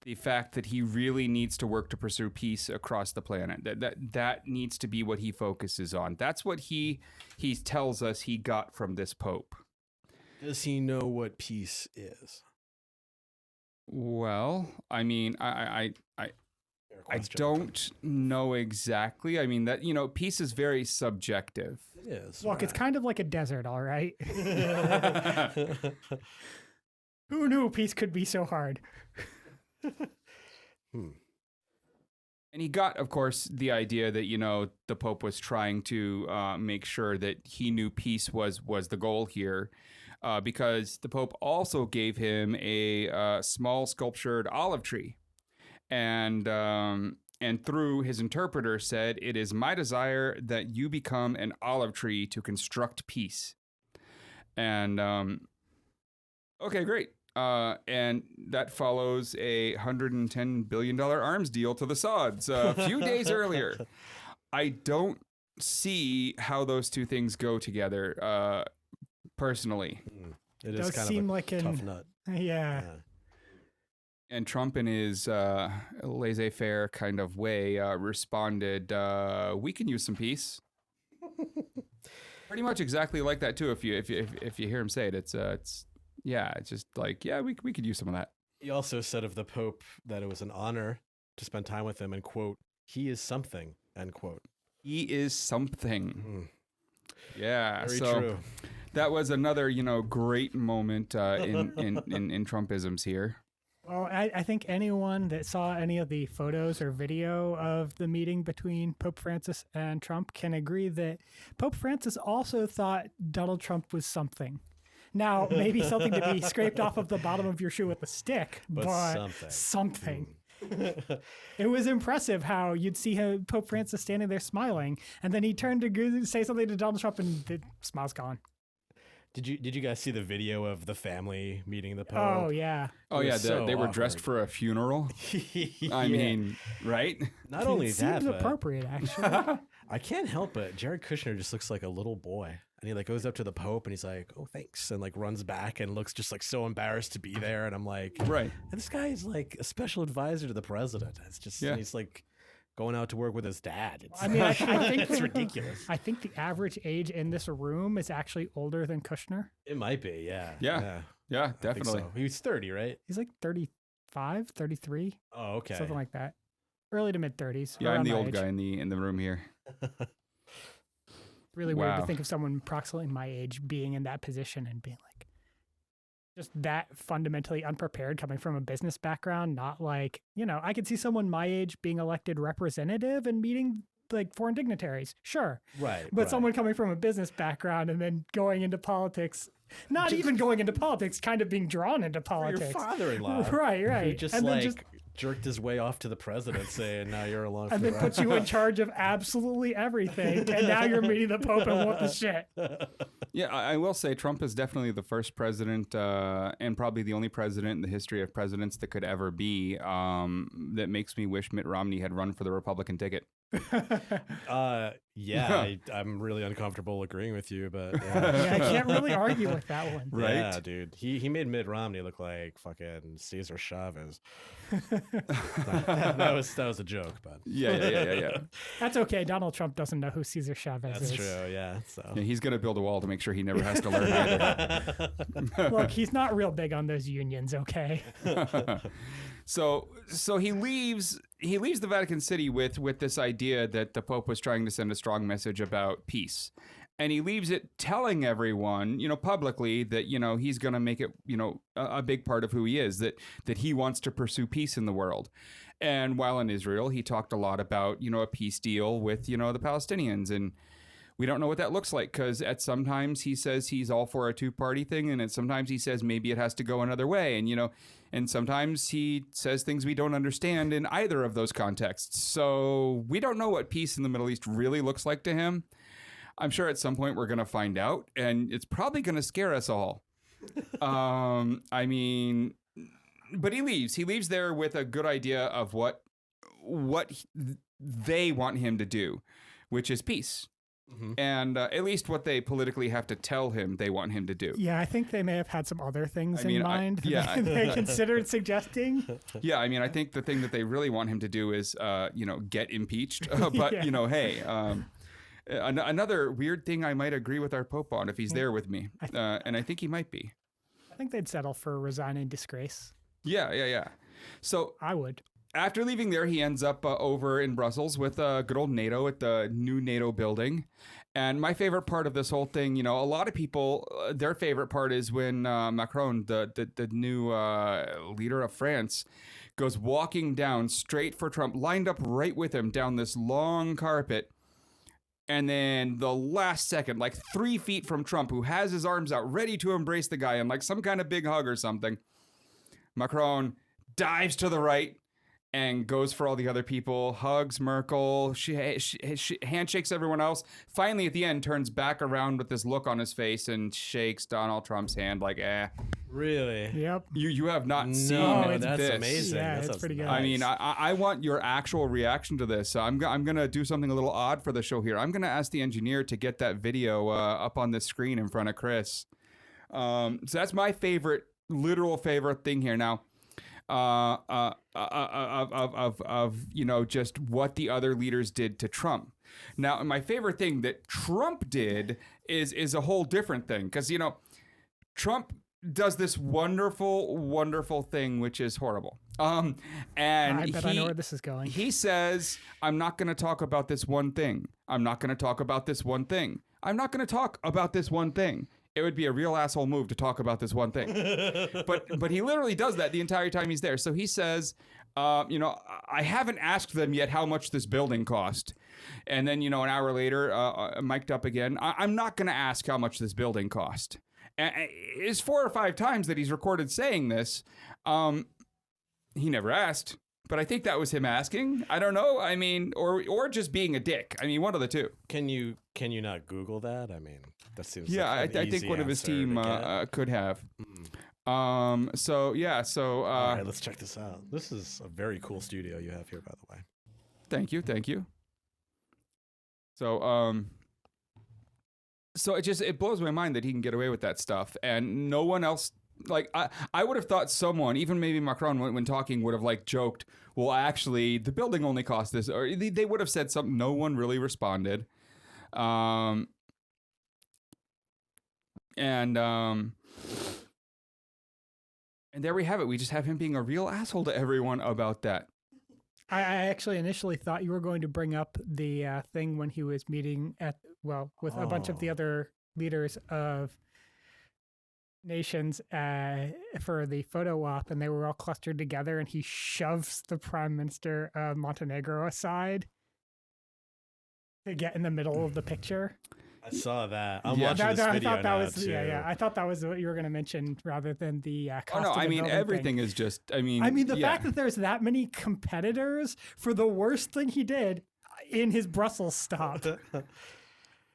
the fact that he really needs to work to pursue peace across the planet. That needs to be what he focuses on. That's what he tells us he got from this Pope. Does he know what peace is? Well, I mean, I don't know exactly. I mean, that, peace is very subjective. It is. Look, it's kind of like a desert, all right? Who knew peace could be so hard? And he got, of course, the idea that, the Pope was trying to make sure that he knew peace was the goal here, because the Pope also gave him a small sculptured olive tree. And through his interpreter said, "It is my desire that you become an olive tree to construct peace." And okay, great. And that follows a $110 billion arms deal to the Sods a few days earlier. I don't see how those two things go together, personally. It does kind seem of a like tough nut. Yeah. And Trump, in his laissez-faire kind of way, responded, "We can use some peace." Pretty much exactly like that too. If you hear him say it, it's just like, yeah, we could use some of that. He also said of the Pope that it was an honor to spend time with him, and quote, "He is something," end quote. He is something. Yeah, Very so true. that was another great moment in Trumpisms here. Well, I think anyone that saw any of the photos or video of the meeting between Pope Francis and Trump can agree that Pope Francis also thought Donald Trump was something. Now, maybe something to be scraped off of the bottom of your shoe with a stick, but something. It was impressive how you'd see Pope Francis standing there smiling, and then he turned to say something to Donald Trump, and the smile's gone. Did you guys see the video of the family meeting the Pope? Oh yeah. Oh yeah, so they were awkward. dressed for a funeral. I mean, right? Not only it that, seems but appropriate actually. I can't help it. Jared Kushner just looks like a little boy. And he goes up to the Pope and he's like, "Oh, thanks." And runs back and looks just so embarrassed to be there. And I'm like, right. This guy is a special advisor to the president. It's just, he's going out to work with his dad. I mean, I think it's ridiculous. I think the average age in this room is actually older than Kushner. It might be, yeah. Yeah. Yeah, I think definitely. so. He was 30, right? He's like 35, 33, Oh, okay. something like that. Early to mid 30s. Yeah, I'm around the my old age. guy in the room here. Really weird to Wow. think of someone approximately my age being in that position and being like just that fundamentally unprepared coming from a business background. Not like, I could see someone my age being elected representative and meeting like foreign dignitaries. Sure. Right. But right. someone coming from a business background and then going into politics, not even going into politics, kind of being drawn into For politics. your father-in-law. Right, right. Who just And then like jerked his way off to the presidency, and now you're along for and the then ride. put you in charge of absolutely everything. And now you're meeting the Pope and what the shit. Yeah, I will say Trump is definitely the first president and probably the only president in the history of presidents that could ever be that makes me wish Mitt Romney had run for the Republican ticket. I'm really uncomfortable agreeing with you, but Yeah, I can't really argue with that one. Right? Yeah, dude. He made Mitt Romney look like fucking Cesar Chavez. that was a joke, but Yeah. That's okay. Donald Trump doesn't know who Cesar Chavez that's is. true. Yeah. So Yeah, he's going to build a wall to make sure he never has to learn either. Look, he's not real big on those unions, okay? So he leaves the Vatican City with this idea that the Pope was trying to send a strong message about peace. And he leaves it telling everyone, publicly that, he's going to make it, a big part of who he is, that he wants to pursue peace in the world. And while in Israel, he talked a lot about, a peace deal with, the Palestinians. And we don't know what that looks like because at sometimes he says he's all for a two-party thing, and sometimes he says maybe it has to go another way. And, and sometimes he says things we don't understand in either of those contexts. So we don't know what peace in the Middle East really looks like to him. I'm sure at some point we're going to find out, and it's probably going to scare us all. But he leaves. He leaves there with a good idea of what they want him to do, which is peace. Mm-hmm. And at least what they politically have to tell him they want him to do. Yeah, I think they may have had some other things in mind they considered suggesting. Yeah, I think the thing that they really want him to do is, get impeached. But, hey, another weird thing I might agree with our Pope on if he's there with me. And I think he might be. I think they'd settle for resigning disgrace. Yeah. So I would. After leaving there, he ends up over in Brussels with good old NATO at the new NATO building. And my favorite part of this whole thing, a lot of people, their favorite part is when Macron, the new leader of France, goes walking down straight for Trump, lined up right with him down this long carpet. And then the last second, like 3 feet from Trump, who has his arms out ready to embrace the guy and like some kind of big hug or something, Macron dives to the right and goes for all the other people, hugs Merkel, she handshakes everyone else. Finally, at the end, turns back around with this look on his face and shakes Donald Trump's hand like, Really? Yep. You have not seen that's this. amazing. Yeah, That it's sounds pretty good. nice. I want your actual reaction to this. So I'm going to do something a little odd for the show here. I'm going to ask the engineer to get that video up on the screen in front of Chris. So that's my literal favorite thing here. Now, just what the other leaders did to Trump. Now, my favorite thing that Trump did is a whole different thing because, Trump does this wonderful, wonderful thing, which is horrible. And I bet I know where this is going. He says, I'm not going to talk about this one thing. I'm not going to talk about this one thing. I'm not going to talk about this one thing. It would be a real asshole move to talk about this one thing. But he literally does that the entire time he's there. So he says, I haven't asked them yet how much this building cost. And then, an hour later, mic'd up again, I'm not going to ask how much this building cost. And it's 4 or 5 times that he's recorded saying this. He never asked. But I think that was him asking. I don't know. Or just being a dick. One of the two. Can you not Google that? That seems yeah. like I think one of his team could have. So yeah. So all right, let's check this out. This is a very cool studio you have here, by the way. Thank you. So it blows my mind that he can get away with that stuff, and no one else. Like I would have thought someone, even maybe Macron, when talking, would have joked, well, actually, the building only cost this, or they would have said something. No one really responded. And there we have it. We just have him being a real asshole to everyone about that. I actually initially thought you were going to bring up the thing when he was meeting with a bunch of the other leaders of nations for the photo op, and they were all clustered together, and he shoves the prime minister of Montenegro aside to get in the middle of the picture. I saw that. I'm Yeah. watching this I video thought that now, was too. I thought that was what you were going to mention rather than the Oh, cost no, of the I mean, building everything thing. is just, I mean, the yeah. fact that there's that many competitors for the worst thing he did in his Brussels stop.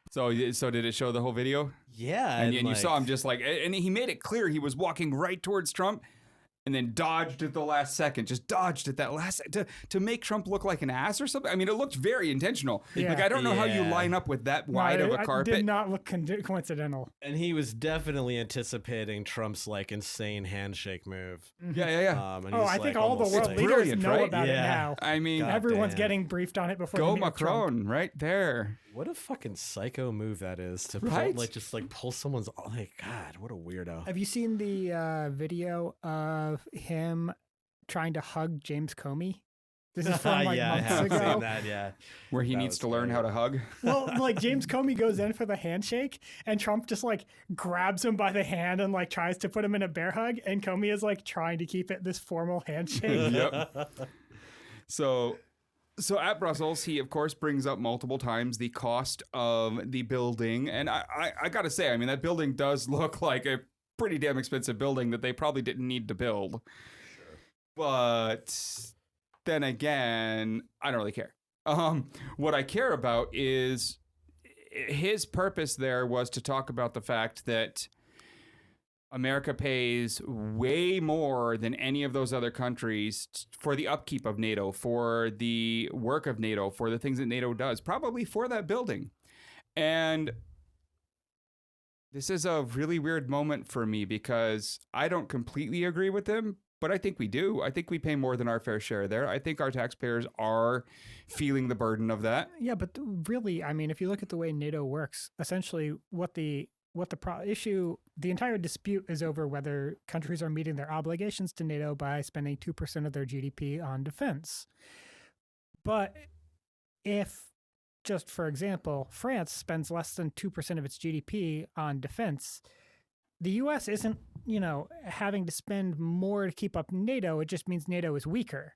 So did it show the whole video? Yeah. And you saw him just like, and he made it clear he was walking right towards Trump and then dodged at the last second, just dodged at that last to make Trump look like an ass or something. I mean, it looked very intentional. Yeah. Like, I don't know how you Yeah. line up with that wide of a It carpet. did not look coincidental. And he was definitely anticipating Trump's like insane handshake move. Yeah. And Oh, he's, I think like, all the almost world like- leaders brilliant, know right? about it Yeah. now. I mean, God Everyone's damn. getting briefed on it before go they meet Trump. Macron right there. What a fucking psycho move that is to Right? pull someone's like, God, what a weirdo. Have you seen the video of him trying to hug James Comey? This is from like yeah, I months have ago. seen that. Yeah. Where he That needs was to learn great. how to hug. Well, like James Comey goes in for the handshake, and Trump just like grabs him by the hand and like tries to put him in a bear hug, and Comey is like trying to keep it this formal handshake. Yep. So at Brussels, he of course brings up multiple times the cost of the building, and I gotta say, I mean, that building does look like a pretty damn expensive building that they probably didn't need to build. But then again, I don't really care. What I care about is his purpose there was to talk about the fact that America pays way more than any of those other countries for the upkeep of NATO, for the work of NATO, for the things that NATO does, probably for that building. And this is a really weird moment for me because I don't completely agree with him, but I think we do. I think we pay more than our fair share there. I think our taxpayers are feeling the burden of that. Yeah, but really, I mean, if you look at the way NATO works, essentially the entire dispute is over whether countries are meeting their obligations to NATO by spending 2% of their GDP on defense. But if, just for example, France spends less than 2% of its GDP on defense, the U.S. isn't, having to spend more to keep up NATO. It just means NATO is weaker.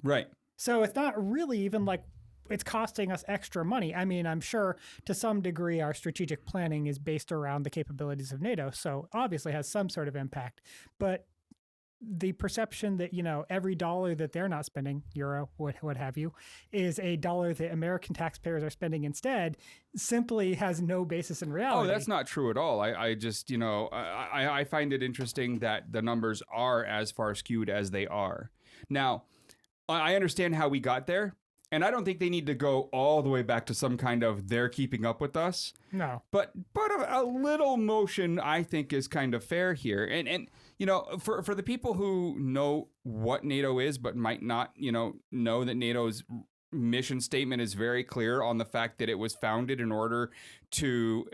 Right. So it's not really even like it's costing us extra money. I mean, I'm sure to some degree our strategic planning is based around the capabilities of NATO, so obviously has some sort of impact. But the perception that, every dollar that they're not spending, euro, what have you, is a dollar that American taxpayers are spending instead simply has no basis in reality. Oh, that's not true at all. I just, I find it interesting that the numbers are as far skewed as they are. Now, I understand how we got there, and I don't think they need to go all the way back to some kind of they're keeping up with us. No. But a little motion, I think, is kind of fair here. And for the people who know what NATO is but might not, know that NATO's mission statement is very clear on the fact that it was founded in order to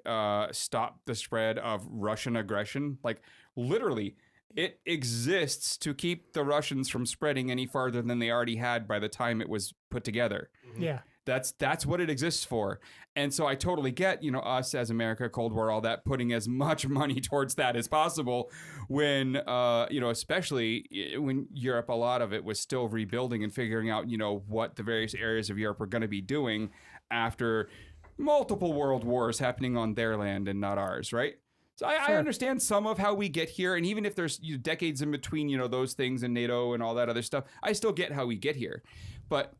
stop the spread of Russian aggression. Like, literally, it exists to keep the Russians from spreading any farther than they already had by the time it was put together. Yeah. That's what it exists for. And so I totally get, us as America, Cold War, all that, putting as much money towards that as possible when, especially when Europe, a lot of it was still rebuilding and figuring out, what the various areas of Europe were going to be doing after multiple world wars happening on their land and not ours, right? So I understand some of how we get here. And even if there's decades in between, those things and NATO and all that other stuff, I still get how we get here. But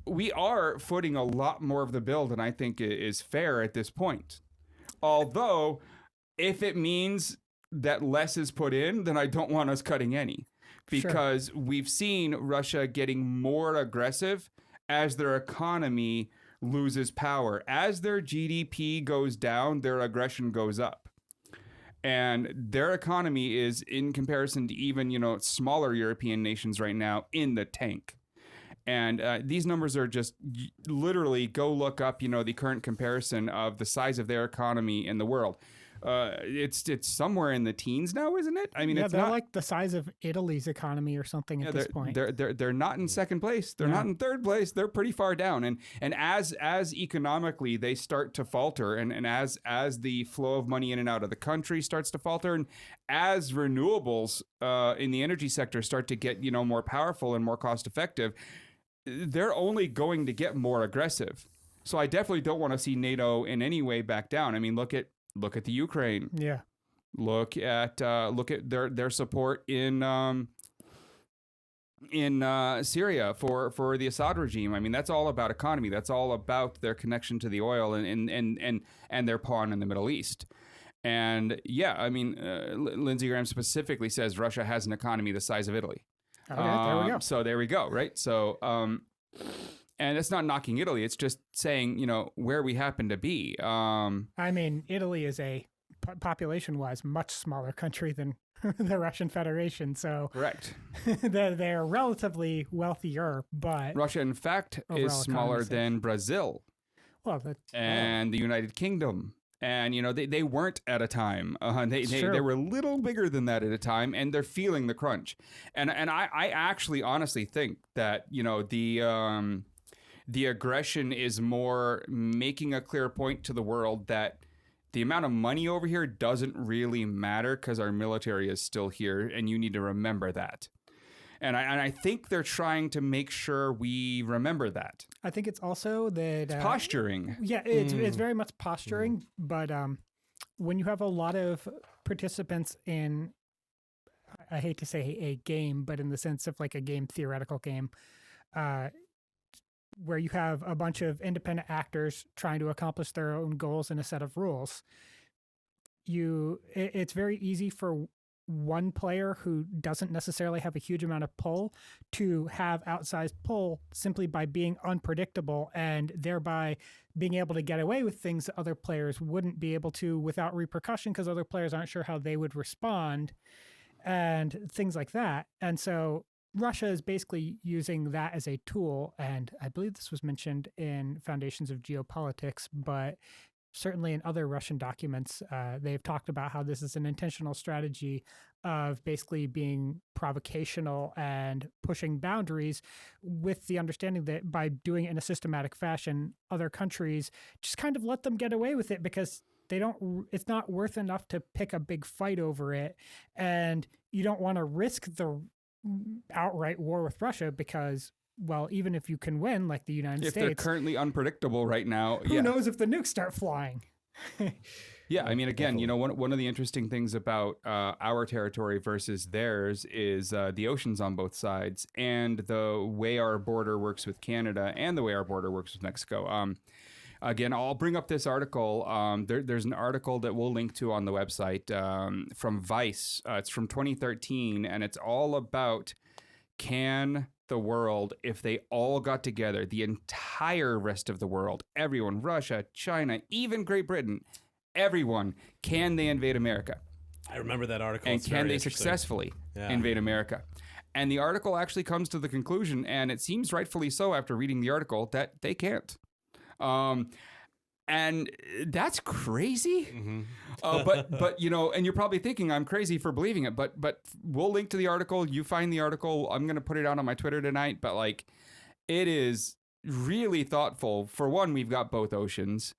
we are footing a lot more of the bill than I think is fair at this point. Although, if it means that less is put in, then I don't want us cutting any. Because we've seen Russia getting more aggressive as their economy loses power. As their GDP goes down, their aggression goes up. And their economy is, in comparison to even, smaller European nations right now, in the tank. And these numbers are just literally go look up, the current comparison of the size of their economy in the world. it's somewhere in the teens now, isn't it? I mean, Yeah, it's they're not like the size of Italy's economy or something at this point. they're not in second place. They're not in third place. They're pretty far down. And as economically they start to falter, and as the flow of money in and out of the country starts to falter, and as renewables in the energy sector start to get more powerful and more cost effective, they're only going to get more aggressive. So I definitely don't want to see NATO in any way back down. I mean, look at the Ukraine. Yeah. Look at their support in Syria for the Assad regime. I mean, that's all about economy. That's all about their connection to the oil and their pawn in the Middle East. And yeah, I mean, Lindsey Graham specifically says Russia has an economy the size of Italy. Okay, there we go. So there we go, right? So, and it's not knocking Italy. It's just saying, where we happen to be. I mean, Italy is a population-wise much smaller country than the Russian Federation. So correct. they're relatively wealthier, but Russia, in fact, is smaller than Brazil. Well, and the United Kingdom. And, they weren't at a time. They were a little bigger than that at a time, and they're feeling the crunch. And I actually honestly think that, the aggression is more making a clear point to the world that the amount of money over here doesn't really matter because our military is still here, and you need to remember that. And I think they're trying to make sure we remember that. I think it's also that... It's posturing. Yeah, it's very much posturing, but when you have a lot of participants in, I hate to say a game, but in the sense of like a game, theoretical game, where you have a bunch of independent actors trying to accomplish their own goals in a set of rules, it's very easy for one player who doesn't necessarily have a huge amount of pull to have outsized pull simply by being unpredictable and thereby being able to get away with things that other players wouldn't be able to without repercussion because other players aren't sure how they would respond and things like that. And so Russia is basically using that as a tool, and I believe this was mentioned in Foundations of Geopolitics, but certainly in other Russian documents, they've talked about how this is an intentional strategy of basically being provocational and pushing boundaries with the understanding that by doing it in a systematic fashion, other countries just kind of let them get away with it because it's not worth enough to pick a big fight over it. And you don't want to risk the outright war with Russia because, well, even if you can win, like the United States... If they're currently unpredictable right now... Who knows if the nukes start flying? Yeah, I mean, again, one of the interesting things about our territory versus theirs is the oceans on both sides and the way our border works with Canada and the way our border works with Mexico. Again, I'll bring up this article. There's an article that we'll link to on the website from Vice. It's from 2013, and it's all about can the world, if they all got together, the entire rest of the world, everyone, Russia, China, even Great Britain, everyone, can they invade America? I remember that article. And can they successfully invade America? And the article actually comes to the conclusion, and it seems rightfully so after reading the article, that they can't. And that's crazy. Mm-hmm. But and you're probably thinking I'm crazy for believing it, but we'll link to the article. You find the article. I'm going to put it out on my Twitter tonight, but like it is really thoughtful. For one, we've got both oceans.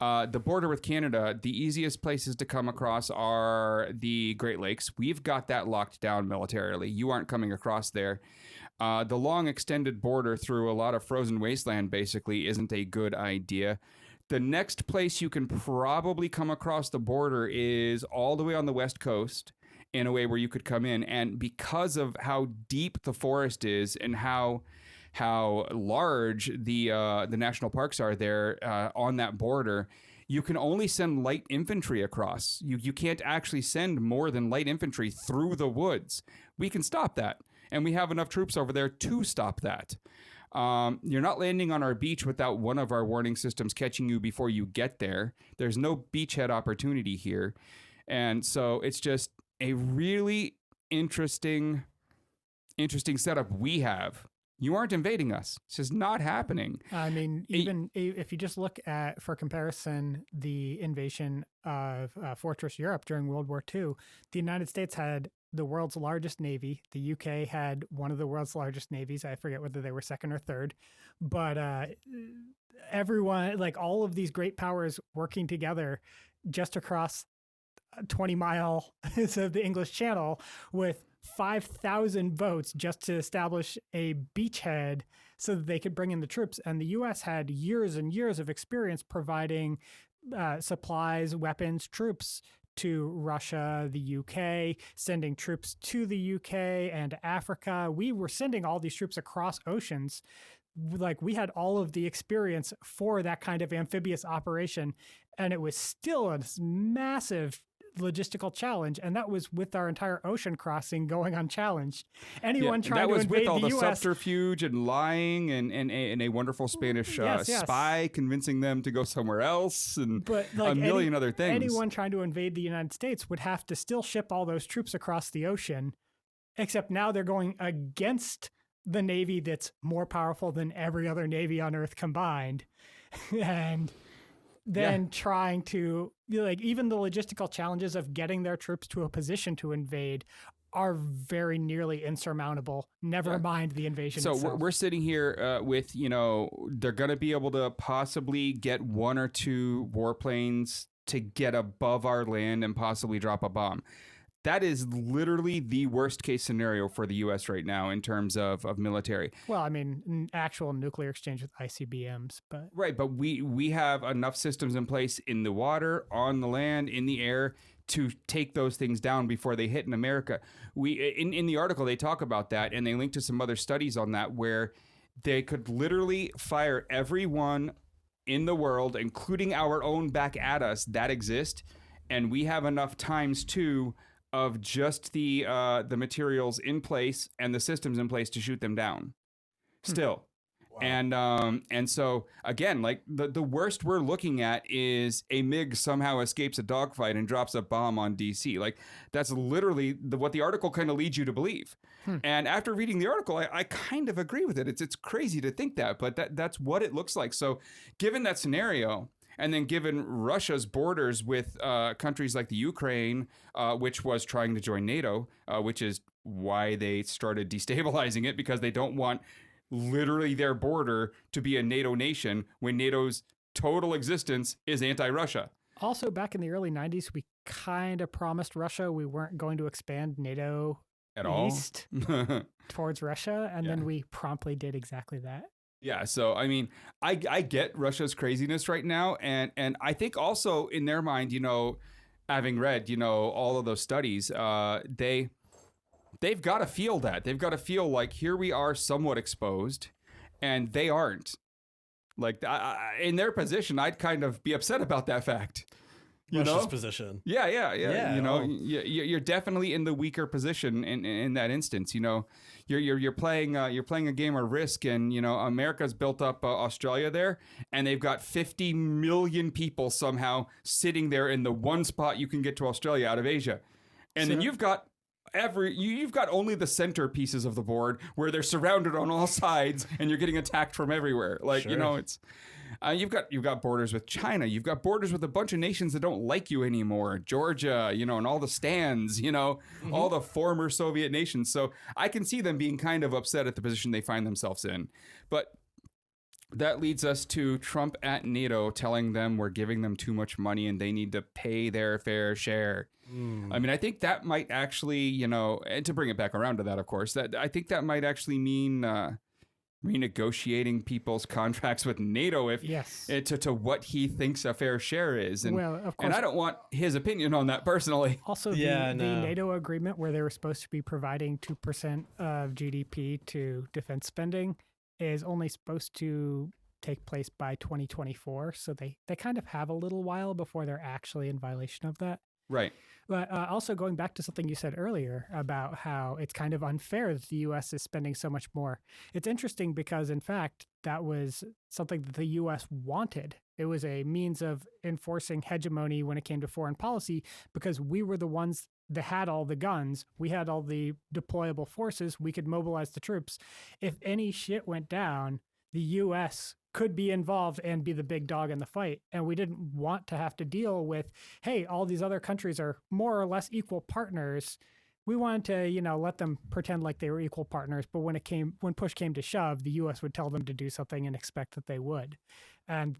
The border with Canada, the easiest places to come across are the Great Lakes. We've got that locked down militarily. You aren't coming across there. The long extended border through a lot of frozen wasteland basically isn't a good idea. The next place you can probably come across the border is all the way on the West Coast in a way where you could come in. And because of how deep the forest is and how large the national parks are there on that border, you can only send light infantry across. You can't actually send more than light infantry through the woods. We can stop that. And we have enough troops over there to stop that. You're not landing on our beach without one of our warning systems catching you before you get there. There's no beachhead opportunity here. And so it's just a really interesting setup we have You aren't invading us. This is not happening. I mean, even if you just look at, for comparison, the invasion of Fortress Europe during World War II, the United States had the world's largest navy. The UK had one of the world's largest navies. I forget whether they were second or third, but everyone, like all of these great powers working together just across 20 miles of the English Channel with 5,000 votes just to establish a beachhead so that they could bring in the troops. And the U.S. had years and years of experience providing supplies, weapons, troops to Russia, the UK, sending troops to the UK and Africa. We were sending all these troops across oceans. Like, we had all of the experience for that kind of amphibious operation, and it was still a massive logistical challenge, and that was with our entire ocean crossing going unchallenged. Anyone trying to invade with all the the U.S. subterfuge and lying and a wonderful Spanish spy convincing them to go somewhere else and a million other things. Anyone trying to invade the United States would have to still ship all those troops across the ocean, except now they're going against the Navy that's more powerful than every other Navy on Earth combined. And then trying to, like, even the logistical challenges of getting their troops to a position to invade are very nearly insurmountable, never mind the invasion itself. So we're sitting here with, they're going to be able to possibly get one or two warplanes to get above our land and possibly drop a bomb. That is literally the worst case scenario for the U.S. right now in terms of military. Well, I mean, actual nuclear exchange with ICBMs, but... Right, but we have enough systems in place in the water, on the land, in the air to take those things down before they hit in America. In the article, they talk about that, and they link to some other studies on that where they could literally fire everyone in the world, including our own, back at us that exist, and we have enough times two of just the materials in place and the systems in place to shoot them down still. Wow. And so again, like the worst we're looking at is a MiG somehow escapes a dogfight and drops a bomb on DC. Like, that's literally what the article kind of leads you to believe. And after reading the article, I kind of agree with it. It's crazy to think that, but that's what it looks like. So given that scenario, and then given Russia's borders with countries like the Ukraine, which was trying to join NATO, which is why they started destabilizing it, because they don't want literally their border to be a NATO nation when NATO's total existence is anti-Russia. Also, back in the early 90s, we kind of promised Russia we weren't going to expand NATO at all east towards Russia, and then we promptly did exactly that. Yeah, so I mean, I get Russia's craziness right now, and I think also in their mind, having read, all of those studies, they've got to feel that. They've got to feel like here we are somewhat exposed, and they aren't. Like, in their position, I'd kind of be upset about that fact. Russia's position. Yeah. You're definitely in the weaker position in that instance. You're playing a game of Risk, and America's built up Australia there, and they've got 50 million people somehow sitting there in the one spot you can get to Australia out of Asia, and then you've got only the center pieces of the board where they're surrounded on all sides, and you're getting attacked from everywhere. Like, sure. It's. You've got borders with China. You've got borders with a bunch of nations that don't like you anymore. Georgia, and all the stands, all the former Soviet nations. So I can see them being kind of upset at the position they find themselves in. But that leads us to Trump at NATO telling them we're giving them too much money and they need to pay their fair share. I mean, I think that might actually, and to bring it back around to that, of course, I think that might actually mean renegotiating people's contracts with NATO to what he thinks a fair share is. And, well, of course, and I don't want his opinion on that personally. Also, the NATO agreement where they were supposed to be providing 2% of GDP to defense spending is only supposed to take place by 2024. So they kind of have a little while before they're actually in violation of that. Right. But also going back to something you said earlier about how it's kind of unfair that the U.S. is spending so much more. It's interesting because, in fact, that was something that the U.S. wanted. It was a means of enforcing hegemony when it came to foreign policy because we were the ones that had all the guns. We had all the deployable forces. We could mobilize the troops. If any shit went down, the U.S. could be involved and be the big dog in the fight. And we didn't want to have to deal with, hey, all these other countries are more or less equal partners. We wanted to, let them pretend like they were equal partners. But when push came to shove, the U.S. would tell them to do something and expect that they would. And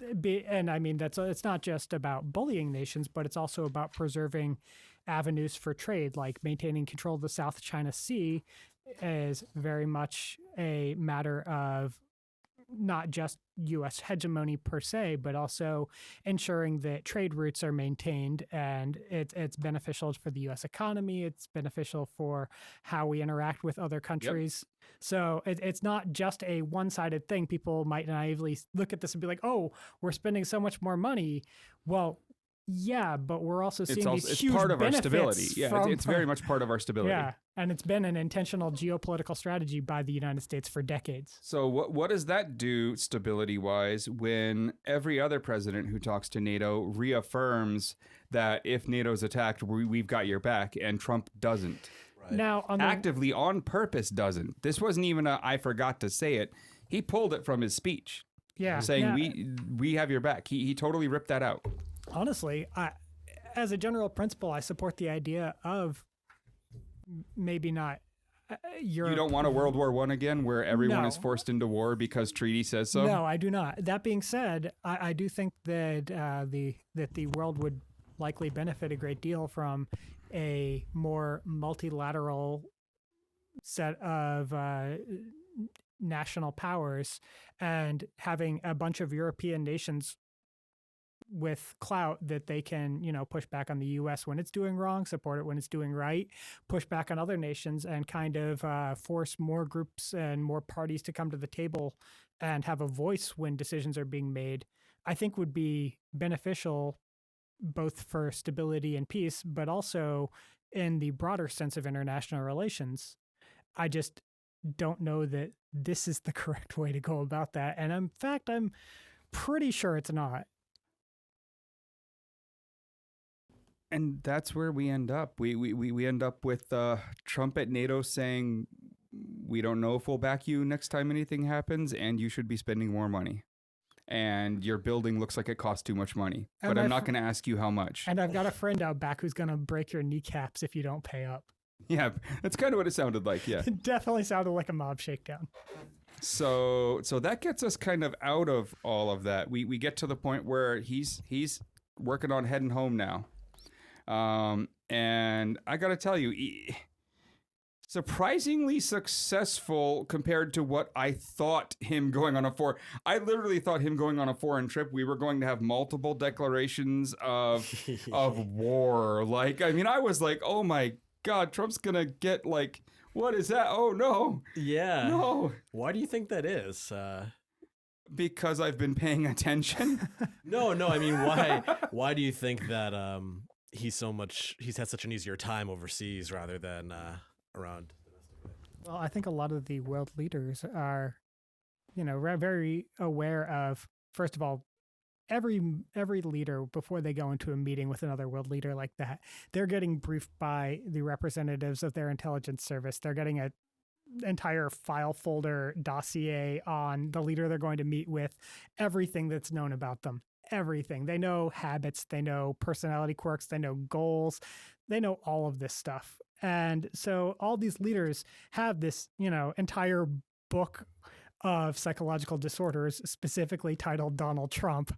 I mean, it's not just about bullying nations, but it's also about preserving avenues for trade, like maintaining control of the South China Sea is very much a matter of not just U.S. hegemony per se, but also ensuring that trade routes are maintained, and it's beneficial for the U.S. economy. It's beneficial for how we interact with other countries. Yep. So it's not just a one-sided thing. People might naively look at this and be like, "Oh, we're spending so much more money." Well, yeah, but we're also seeing these huge part of our benefits stability. Yeah, it's very much part of our stability. Yeah, and it's been an intentional geopolitical strategy by the United States for decades. So what does that do stability-wise when every other president who talks to NATO reaffirms that if NATO's attacked, we've got your back, and Trump doesn't? Right. Now, actively on purpose doesn't. This wasn't even I forgot to say it. He pulled it from his speech. Yeah, saying we have your back. He totally ripped that out. Honestly, as a general principle, I support the idea of maybe not Europe. You don't want a World War I again where everyone is forced into war because treaty says so? No, I do not. That being said, I do think that the world would likely benefit a great deal from a more multilateral set of national powers, and having a bunch of European nations with clout that they can, push back on the U.S. when it's doing wrong, support it when it's doing right, push back on other nations, and kind of force more groups and more parties to come to the table and have a voice when decisions are being made, I think would be beneficial both for stability and peace, but also in the broader sense of international relations. I just don't know that this is the correct way to go about that. And in fact, I'm pretty sure it's not. And that's where we end up. We end up with Trump at NATO saying, we don't know if we'll back you next time anything happens, and you should be spending more money. And your building looks like it costs too much money. And but I'm not going to ask you how much. And I've got a friend out back who's going to break your kneecaps if you don't pay up. Yeah, that's kind of what it sounded like, yeah. It definitely sounded like a mob shakedown. So that gets us kind of out of all of that. We get to the point where he's working on heading home now. And I got to tell you, surprisingly successful compared to what I thought him going on I literally thought him going on a foreign trip, we were going to have multiple declarations of war. Like, I mean, I was like, oh my God, Trump's going to get like, what is that? Oh no. Yeah. No. Why do you think that is? Because I've been paying attention. No. I mean, why do you think that, he's had such an easier time overseas rather than around? Well, I think a lot of the world leaders are, very aware of, first of all, every leader, before they go into a meeting with another world leader like that, they're getting briefed by the representatives of their intelligence service. They're getting an entire file folder dossier on the leader they're going to meet with, everything that's known about them. Everything. They know habits, they know personality quirks, they know goals, they know all of this stuff. And so all these leaders have this, entire book of psychological disorders specifically titled Donald Trump.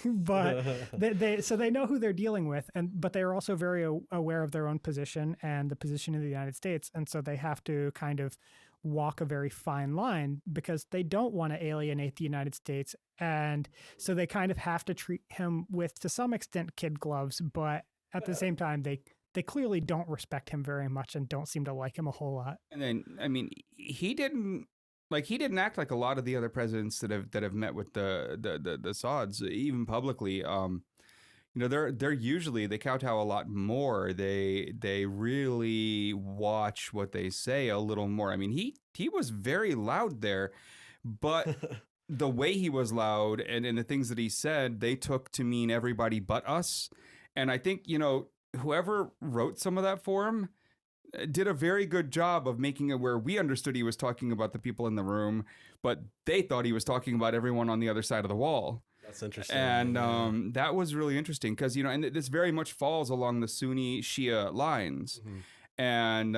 But they know who they're dealing with, but they're also very aware of their own position and the position of the United States. And so they have to kind of walk a very fine line because they don't want to alienate the United States. And so they kind of have to treat him with, to some extent, kid gloves, but at the same time, they clearly don't respect him very much and don't seem to like him a whole lot. And then, I mean, he didn't act like a lot of the other presidents that have met with the Sauds, even publicly. They're usually, they kowtow a lot more. They really watch what they say a little more. I mean, he was very loud there, but the way he was loud and the things that he said, they took to mean everybody but us. And I think, whoever wrote some of that for him did a very good job of making it where we understood he was talking about the people in the room, but they thought he was talking about everyone on the other side of the wall. That's interesting. And that was really interesting because, you know, and this very much falls along the Sunni Shia lines. And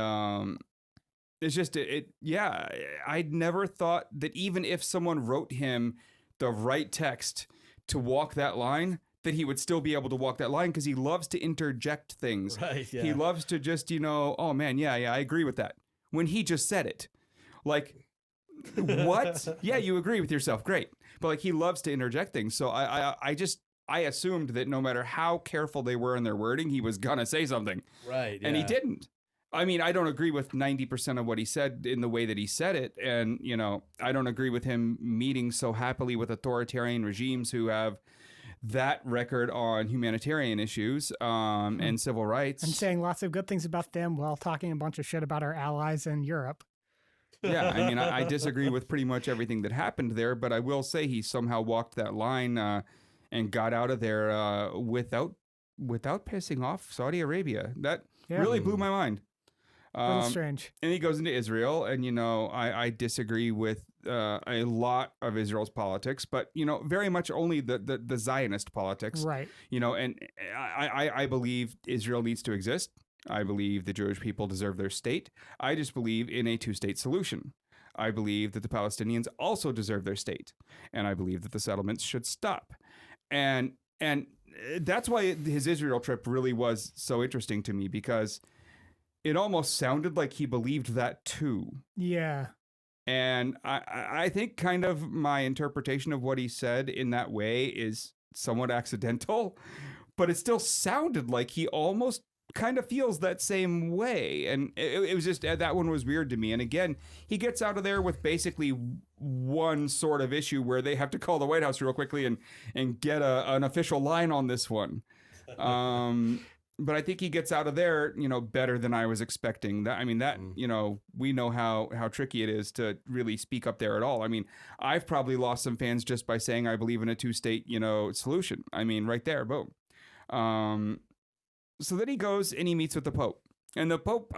it's just, yeah, I'd never thought that even if someone wrote him the right text to walk that line, that he would still be able to walk that line because he loves to interject things. Right, yeah. He loves to just, you know, oh man, yeah, I agree with that. When he just said it. Like, what? Yeah, you agree with yourself. Great. But like, he loves to interject things. So I assumed that no matter how careful they were in their wording, he was going to say something. Right. And he didn't. I mean, I don't agree with 90% of what he said in the way that he said it. And, you know, I don't agree with him meeting so happily with authoritarian regimes who have that record on humanitarian issues and civil rights. And saying lots of good things about them while talking a bunch of shit about our allies in Europe. Yeah, I mean, I disagree with pretty much everything that happened there, but I will say he somehow walked that line and got out of there without pissing off Saudi Arabia. That really blew my mind. A little strange. And he goes into Israel, and, you know, I disagree with a lot of Israel's politics, but, you know, very much only the Zionist politics. Right. You know, and I believe Israel needs to exist. I believe the Jewish people deserve their state. I just believe in a two-state solution. I believe that the Palestinians also deserve their state. And I believe that the settlements should stop. And that's why his Israel trip really was so interesting to me, because it almost sounded like he believed that too. Yeah. And I think kind of my interpretation of what he said in that way is somewhat accidental, but it still sounded like he almost kind of feels that same way. And it was just, that one was weird to me. And again, he gets out of there with basically one sort of issue where they have to call the White House real quickly and get an official line on this one. But I think he gets out of there, you know, better than I was expecting. That, I mean, that, you know, we know how tricky it is to really speak up there at all. I mean, I've probably lost some fans just by saying I believe in a two-state, you know, solution. I mean, right there, boom. So then he goes and he meets with the Pope. And the Pope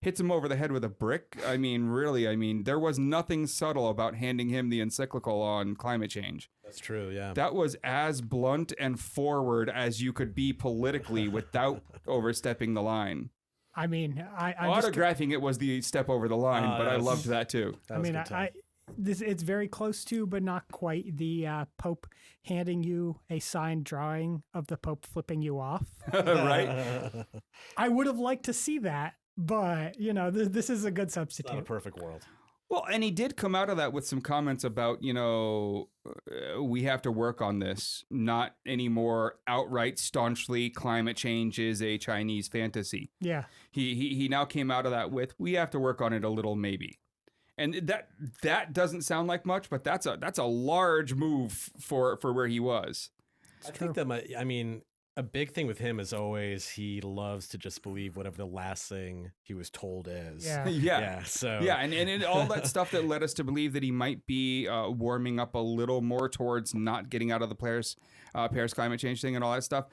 hits him over the head with a brick. I mean, really, I mean, there was nothing subtle about handing him the encyclical on climate change. That's true, yeah. That was as blunt and forward as you could be politically without overstepping the line. I mean, I autographing it was the step over the line, but I loved that too. It's very close to, but not quite, the Pope handing you a signed drawing of the Pope flipping you off. Right? I would have liked to see that, but, you know, this is a good substitute. Not a perfect world. Well, and he did come out of that with some comments about, you know, we have to work on this, not anymore outright staunchly climate change is a Chinese fantasy. Yeah. He now came out of that with, we have to work on it a little, maybe. And that doesn't sound like much, but that's a large move for where he was. I think that I mean, a big thing with him is always he loves to just believe whatever the last thing he was told is. Yeah. Yeah. So yeah, and all that stuff that led us to believe that he might be warming up a little more towards not getting out of the Paris climate change thing and all that stuff.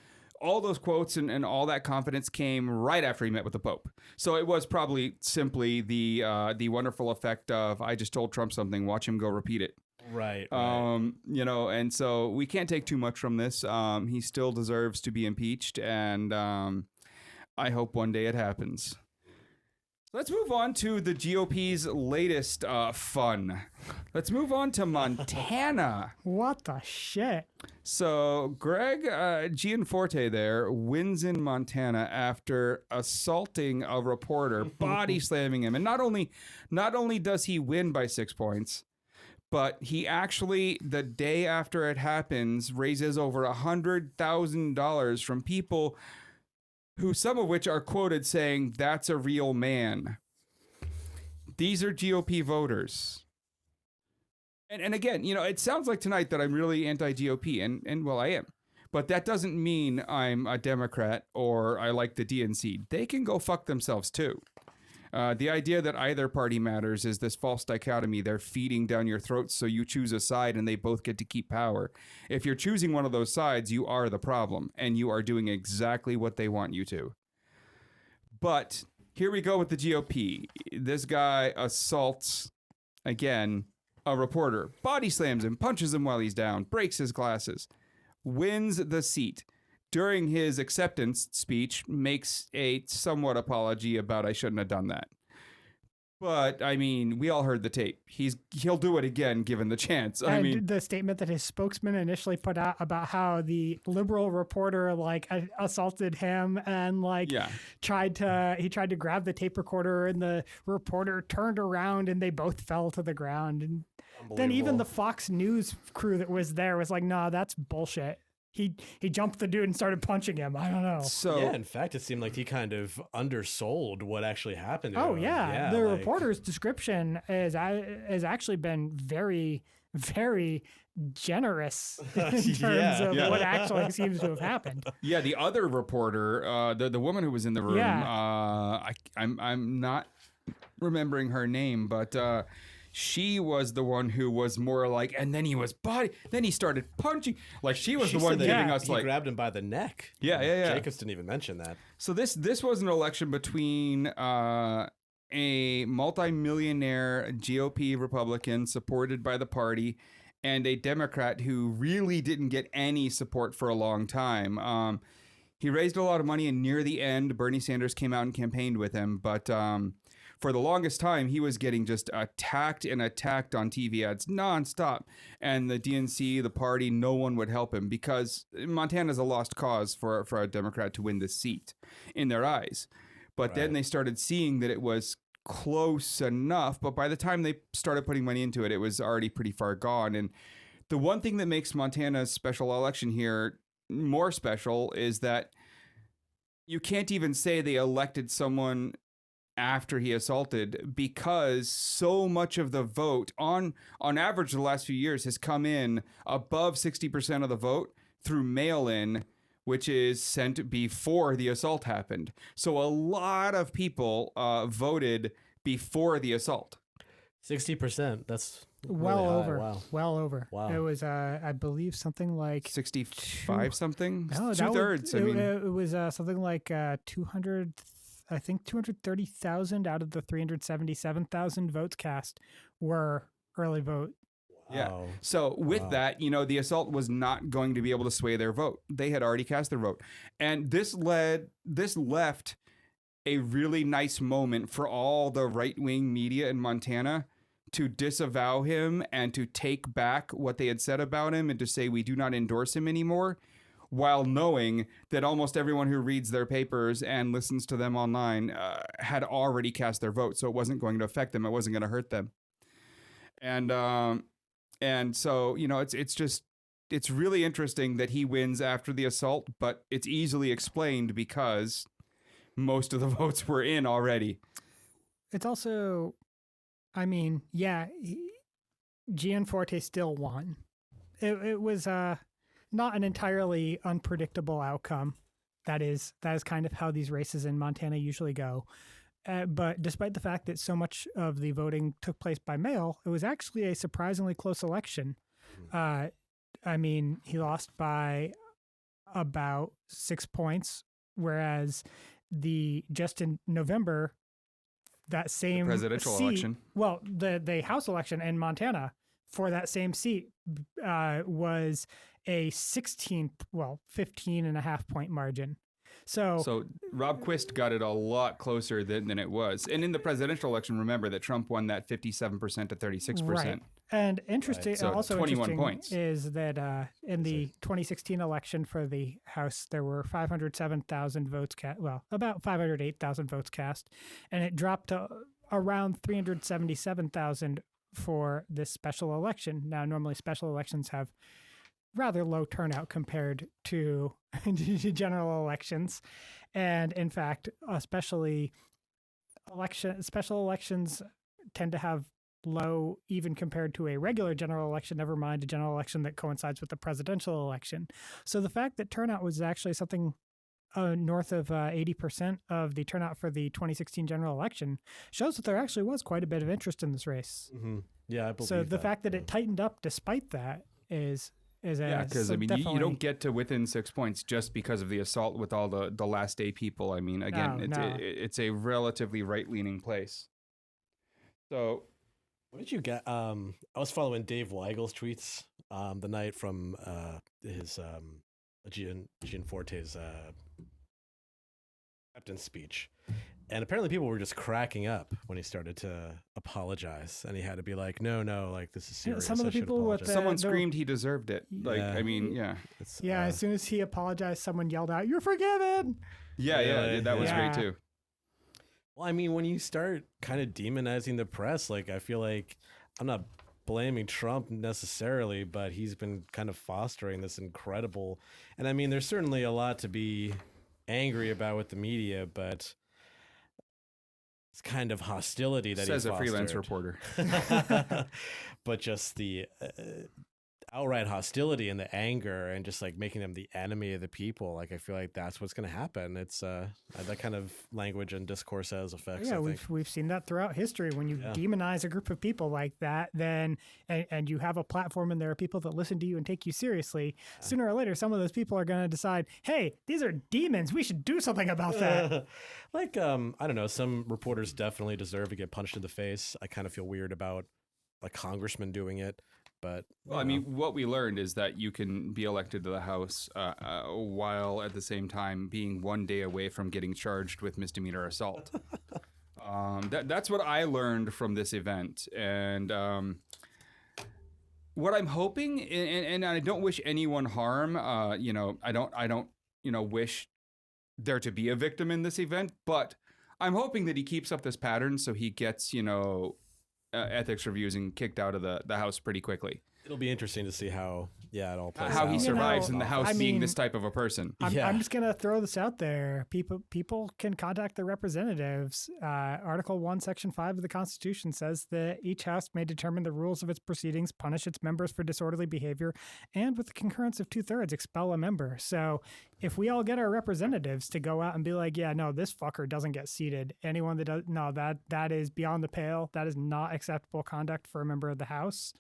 All those quotes and all that confidence came right after he met with the Pope. So it was probably simply the wonderful effect of, I just told Trump something, watch him go repeat it. Right. You know, and so we can't take too much from this. He still deserves to be impeached, and I hope one day it happens. Let's move on to the GOP's latest fun. Let's move on to Montana. What the shit? So Gregg Gianforte there wins in Montana after assaulting a reporter, body slamming him. And not only does he win by 6 points, but he actually, the day after it happens, raises over $100,000 from people who, some of which are quoted saying, that's a real man. These are GOP voters. And again, you know, it sounds like tonight that I'm really anti-GOP, and well, I am. But that doesn't mean I'm a Democrat or I like the DNC. They can go fuck themselves too. The idea that either party matters is this false dichotomy they're feeding down your throats so you choose a side and they both get to keep power. If you're choosing one of those sides, you are the problem, and you are doing exactly what they want you to. But here we go with the GOP. This guy assaults, again, a reporter, body slams him, punches him while he's down, breaks his glasses, wins the seat. During his acceptance speech, makes a somewhat apology about I shouldn't have done that. But, I mean, we all heard the tape. He'll do it again given the chance. I mean, the statement that his spokesman initially put out about how the liberal reporter assaulted him and tried to grab the tape recorder, and the reporter turned around and they both fell to the ground. And then even the Fox News crew that was there was like, "Nah, that's bullshit." He jumped the dude and started punching him. I don't know. So yeah, in fact, it seemed like he kind of undersold what actually happened to Oh him. yeah, the reporter's description has actually been very, very generous in terms of what actually seems to have happened. yeah, the other reporter, the woman who was in the room, I'm not remembering her name, but she was the one who was more like, and then he started punching. Like she was the one giving us he grabbed him by the neck. Yeah. Jacobs didn't even mention that. So this was an election between a multimillionaire GOP Republican supported by the party and a Democrat who really didn't get any support for a long time. He raised a lot of money, and near the end, Bernie Sanders came out and campaigned with him, but for the longest time, he was getting just attacked and attacked on TV ads nonstop. And the DNC, the party, no one would help him because Montana's a lost cause for a Democrat to win this seat in their eyes. But then they started seeing that it was close enough. But by the time they started putting money into it, it was already pretty far gone. And the one thing that makes Montana's special election here more special is that you can't even say they elected someone after he assaulted, because so much of the vote on average the last few years has come in above 60% of the vote through mail-in, which is sent before the assault happened. So a lot of people voted before the assault. 60%. That's well really over. Wow. Well over. Wow. It was, I believe, something like 65 something? No, Two-thirds. It was something like 200. I think 230,000 out of the 377,000 votes cast were early vote. Yeah. So with that, the assault was not going to be able to sway their vote. They had already cast their vote. And this left a really nice moment for all the right-wing media in Montana to disavow him and to take back what they had said about him and to say we do not endorse him anymore, while knowing that almost everyone who reads their papers and listens to them online had already cast their vote. So it wasn't going to affect them. It wasn't going to hurt them. And so, it's really interesting that he wins after the assault, but it's easily explained because most of the votes were in already. It's also, Gianforte still won. It was not an entirely unpredictable outcome. That is kind of how these races in Montana usually go. But despite the fact that so much of the voting took place by mail, it was actually a surprisingly close election. He lost by about 6 points, whereas just in November, that same the presidential seat, election. Well, the House election in Montana for that same seat was a 15 and a half point margin. So Rob Quist got it a lot closer than it was. And in the presidential election, remember that Trump won that 57% to 36%. Right. And interesting, So also 21 interesting points. is that in the 2016 election for the House, there were 507,000 votes cast. Well, about 508,000 votes cast, and it dropped to around 377,000 for this special election. Now, normally special elections have rather low turnout compared to general elections, and in fact, especially special elections tend to have low even compared to a regular general election, never mind a general election that coincides with the presidential election. So the fact that turnout was actually something north of 80% of the turnout for the 2016 general election shows that there actually was quite a bit of interest in this race. Mm-hmm. Yeah, I believe So the that. fact that it tightened up despite that is Yeah, because so I mean, you definitely- don't get to within 6 points just because of the assault with all the last day people. I mean, again, No. it's a relatively right leaning place. So What did you get? I was following Dave Weigel's tweets the night from his Gianforte's acceptance speech. And apparently people were just cracking up when he started to apologize. And he had to be like, no, like, this is serious. some of the I should people with apologize." someone there- screamed he deserved it. Like, Yeah. I mean, yeah. It's, Yeah, as soon as he apologized, someone yelled out, "You're forgiven!" Yeah, Really? that was Yeah. great too. Well, I mean, when you start kind of demonizing the press, like, I feel like I'm not blaming Trump necessarily, but he's been kind of fostering this incredible. And I mean, there's certainly a lot to be angry about with the media, but it's kind of hostility that Says he's a freelance fostered. reporter. But just the outright hostility and the anger and just like making them the enemy of the people. Like, I feel like that's what's going to happen. It's that kind of language and discourse has effects. Yeah, I think. we've seen that throughout history. When you Yeah. demonize a group of people like that, then and you have a platform and there are people that listen to you and take you seriously, sooner or later, some of those people are going to decide, hey, these are demons. We should do something about that. Like, I don't know. Some reporters definitely deserve to get punched in the face. I kind of feel weird about like congressmen doing it, but Well, I mean, what we learned is that you can be elected to the House while at the same time being 1 day away from getting charged with misdemeanor assault. That's what I learned from this event. And what I'm hoping, and I don't wish anyone harm, I don't wish there to be a victim in this event, but I'm hoping that he keeps up this pattern so he gets, ethics reviews and kicked out of the House pretty quickly. it'll be interesting to see how it all plays How out. he survives in the House I being mean, this type of a person. I'm Yeah. just going to throw this out there. People can contact their representatives. Article 1, Section 5 of the Constitution says that each House may determine the rules of its proceedings, punish its members for disorderly behavior, and with the concurrence of 2/3, expel a member. So if we all get our representatives to go out and be like, yeah, no, this fucker doesn't get seated. Anyone that does, no, that is beyond the pale. That is not acceptable conduct for a member of the House.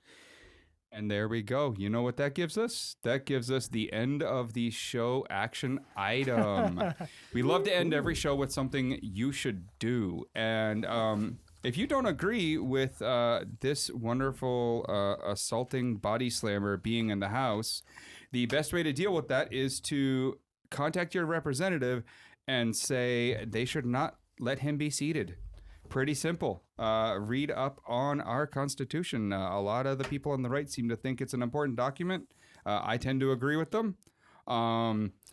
And there we go. You know what that gives us? That gives us the end of the show action item. We love to end every show with something you should do. And if you don't agree with this wonderful assaulting body slammer being in the House, the best way to deal with that is to contact your representative and say they should not let him be seated. Pretty simple. Read up on our Constitution. A lot of the people on the right seem to think it's an important document. I tend to agree with them.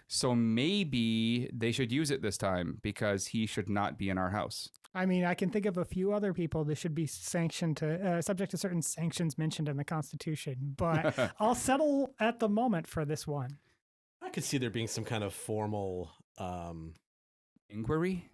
So maybe they should use it this time because he should not be in our House. I mean, I can think of a few other people that should be sanctioned to subject to certain sanctions mentioned in the Constitution, but I'll settle at the moment for this one. I could see there being some kind of formal, Inquiry?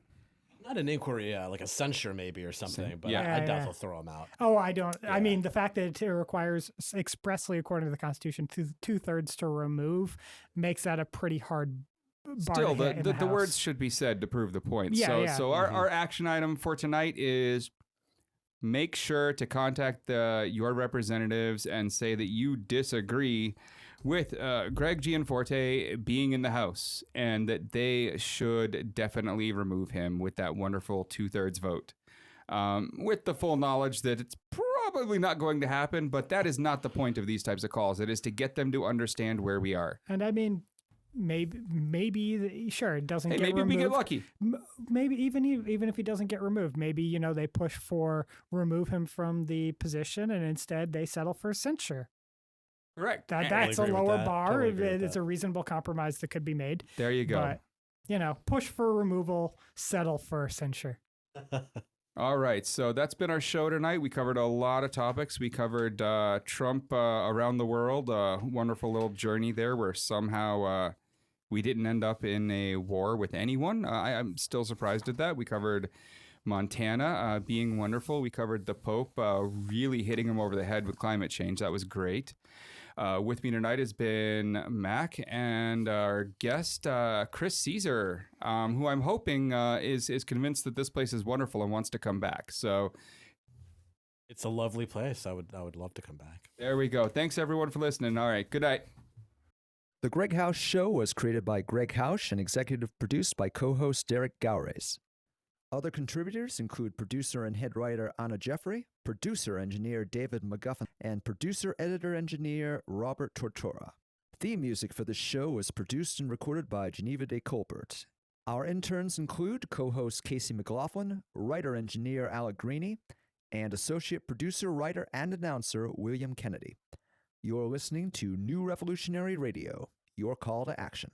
not an inquiry, like a censure maybe or something, but yeah. I doubt Yeah. they'll throw him out. Oh, I don't. Yeah. I mean, the fact that it requires expressly, according to the Constitution, 2/3 to remove makes that a pretty hard bar Still, to hit in the House. words should be said to prove the point. Yeah, so yeah. so our action item for tonight is make sure to contact your representatives and say that you disagree with Gregg Gianforte being in the House and that they should definitely remove him with that wonderful 2/3 vote. With the full knowledge that it's probably not going to happen, but that is not the point of these types of calls. It is to get them to understand where we are. And I mean, maybe sure, it doesn't Hey, get maybe removed. we get lucky. Maybe even if he doesn't get removed, maybe they push for remove him from the position and instead they settle for censure. Correct. That's a agree with lower that. bar. Totally agree with It's that. a reasonable compromise that could be made. There you go. But push for removal, settle for censure. All right, so that's been our show tonight. We covered a lot of topics. We covered Trump around the world, a wonderful little journey there where somehow we didn't end up in a war with anyone. I'm still surprised at that. We covered Montana being wonderful. We covered the Pope really hitting him over the head with climate change. That was great. With me tonight has been Mac and our guest, Chris Caesar, who I'm hoping is convinced that this place is wonderful and wants to come back. So It's a lovely place. I would love to come back. there we go. Thanks, everyone, for listening. All right. Good night. The GreggHoush Show was created by GreggHoush and executive produced by co-host Derek Gowrays. Other contributors include producer and head writer Anna Jeffrey, producer-engineer David McGuffin, and producer-editor-engineer Robert Tortora. Theme music for the show was produced and recorded by Geneva de Colbert. Our interns include co-host Casey McLaughlin, writer-engineer Alec Greeny, and associate producer, writer, and announcer William Kennedy. You're listening to New Revolutionary Radio, your call to action.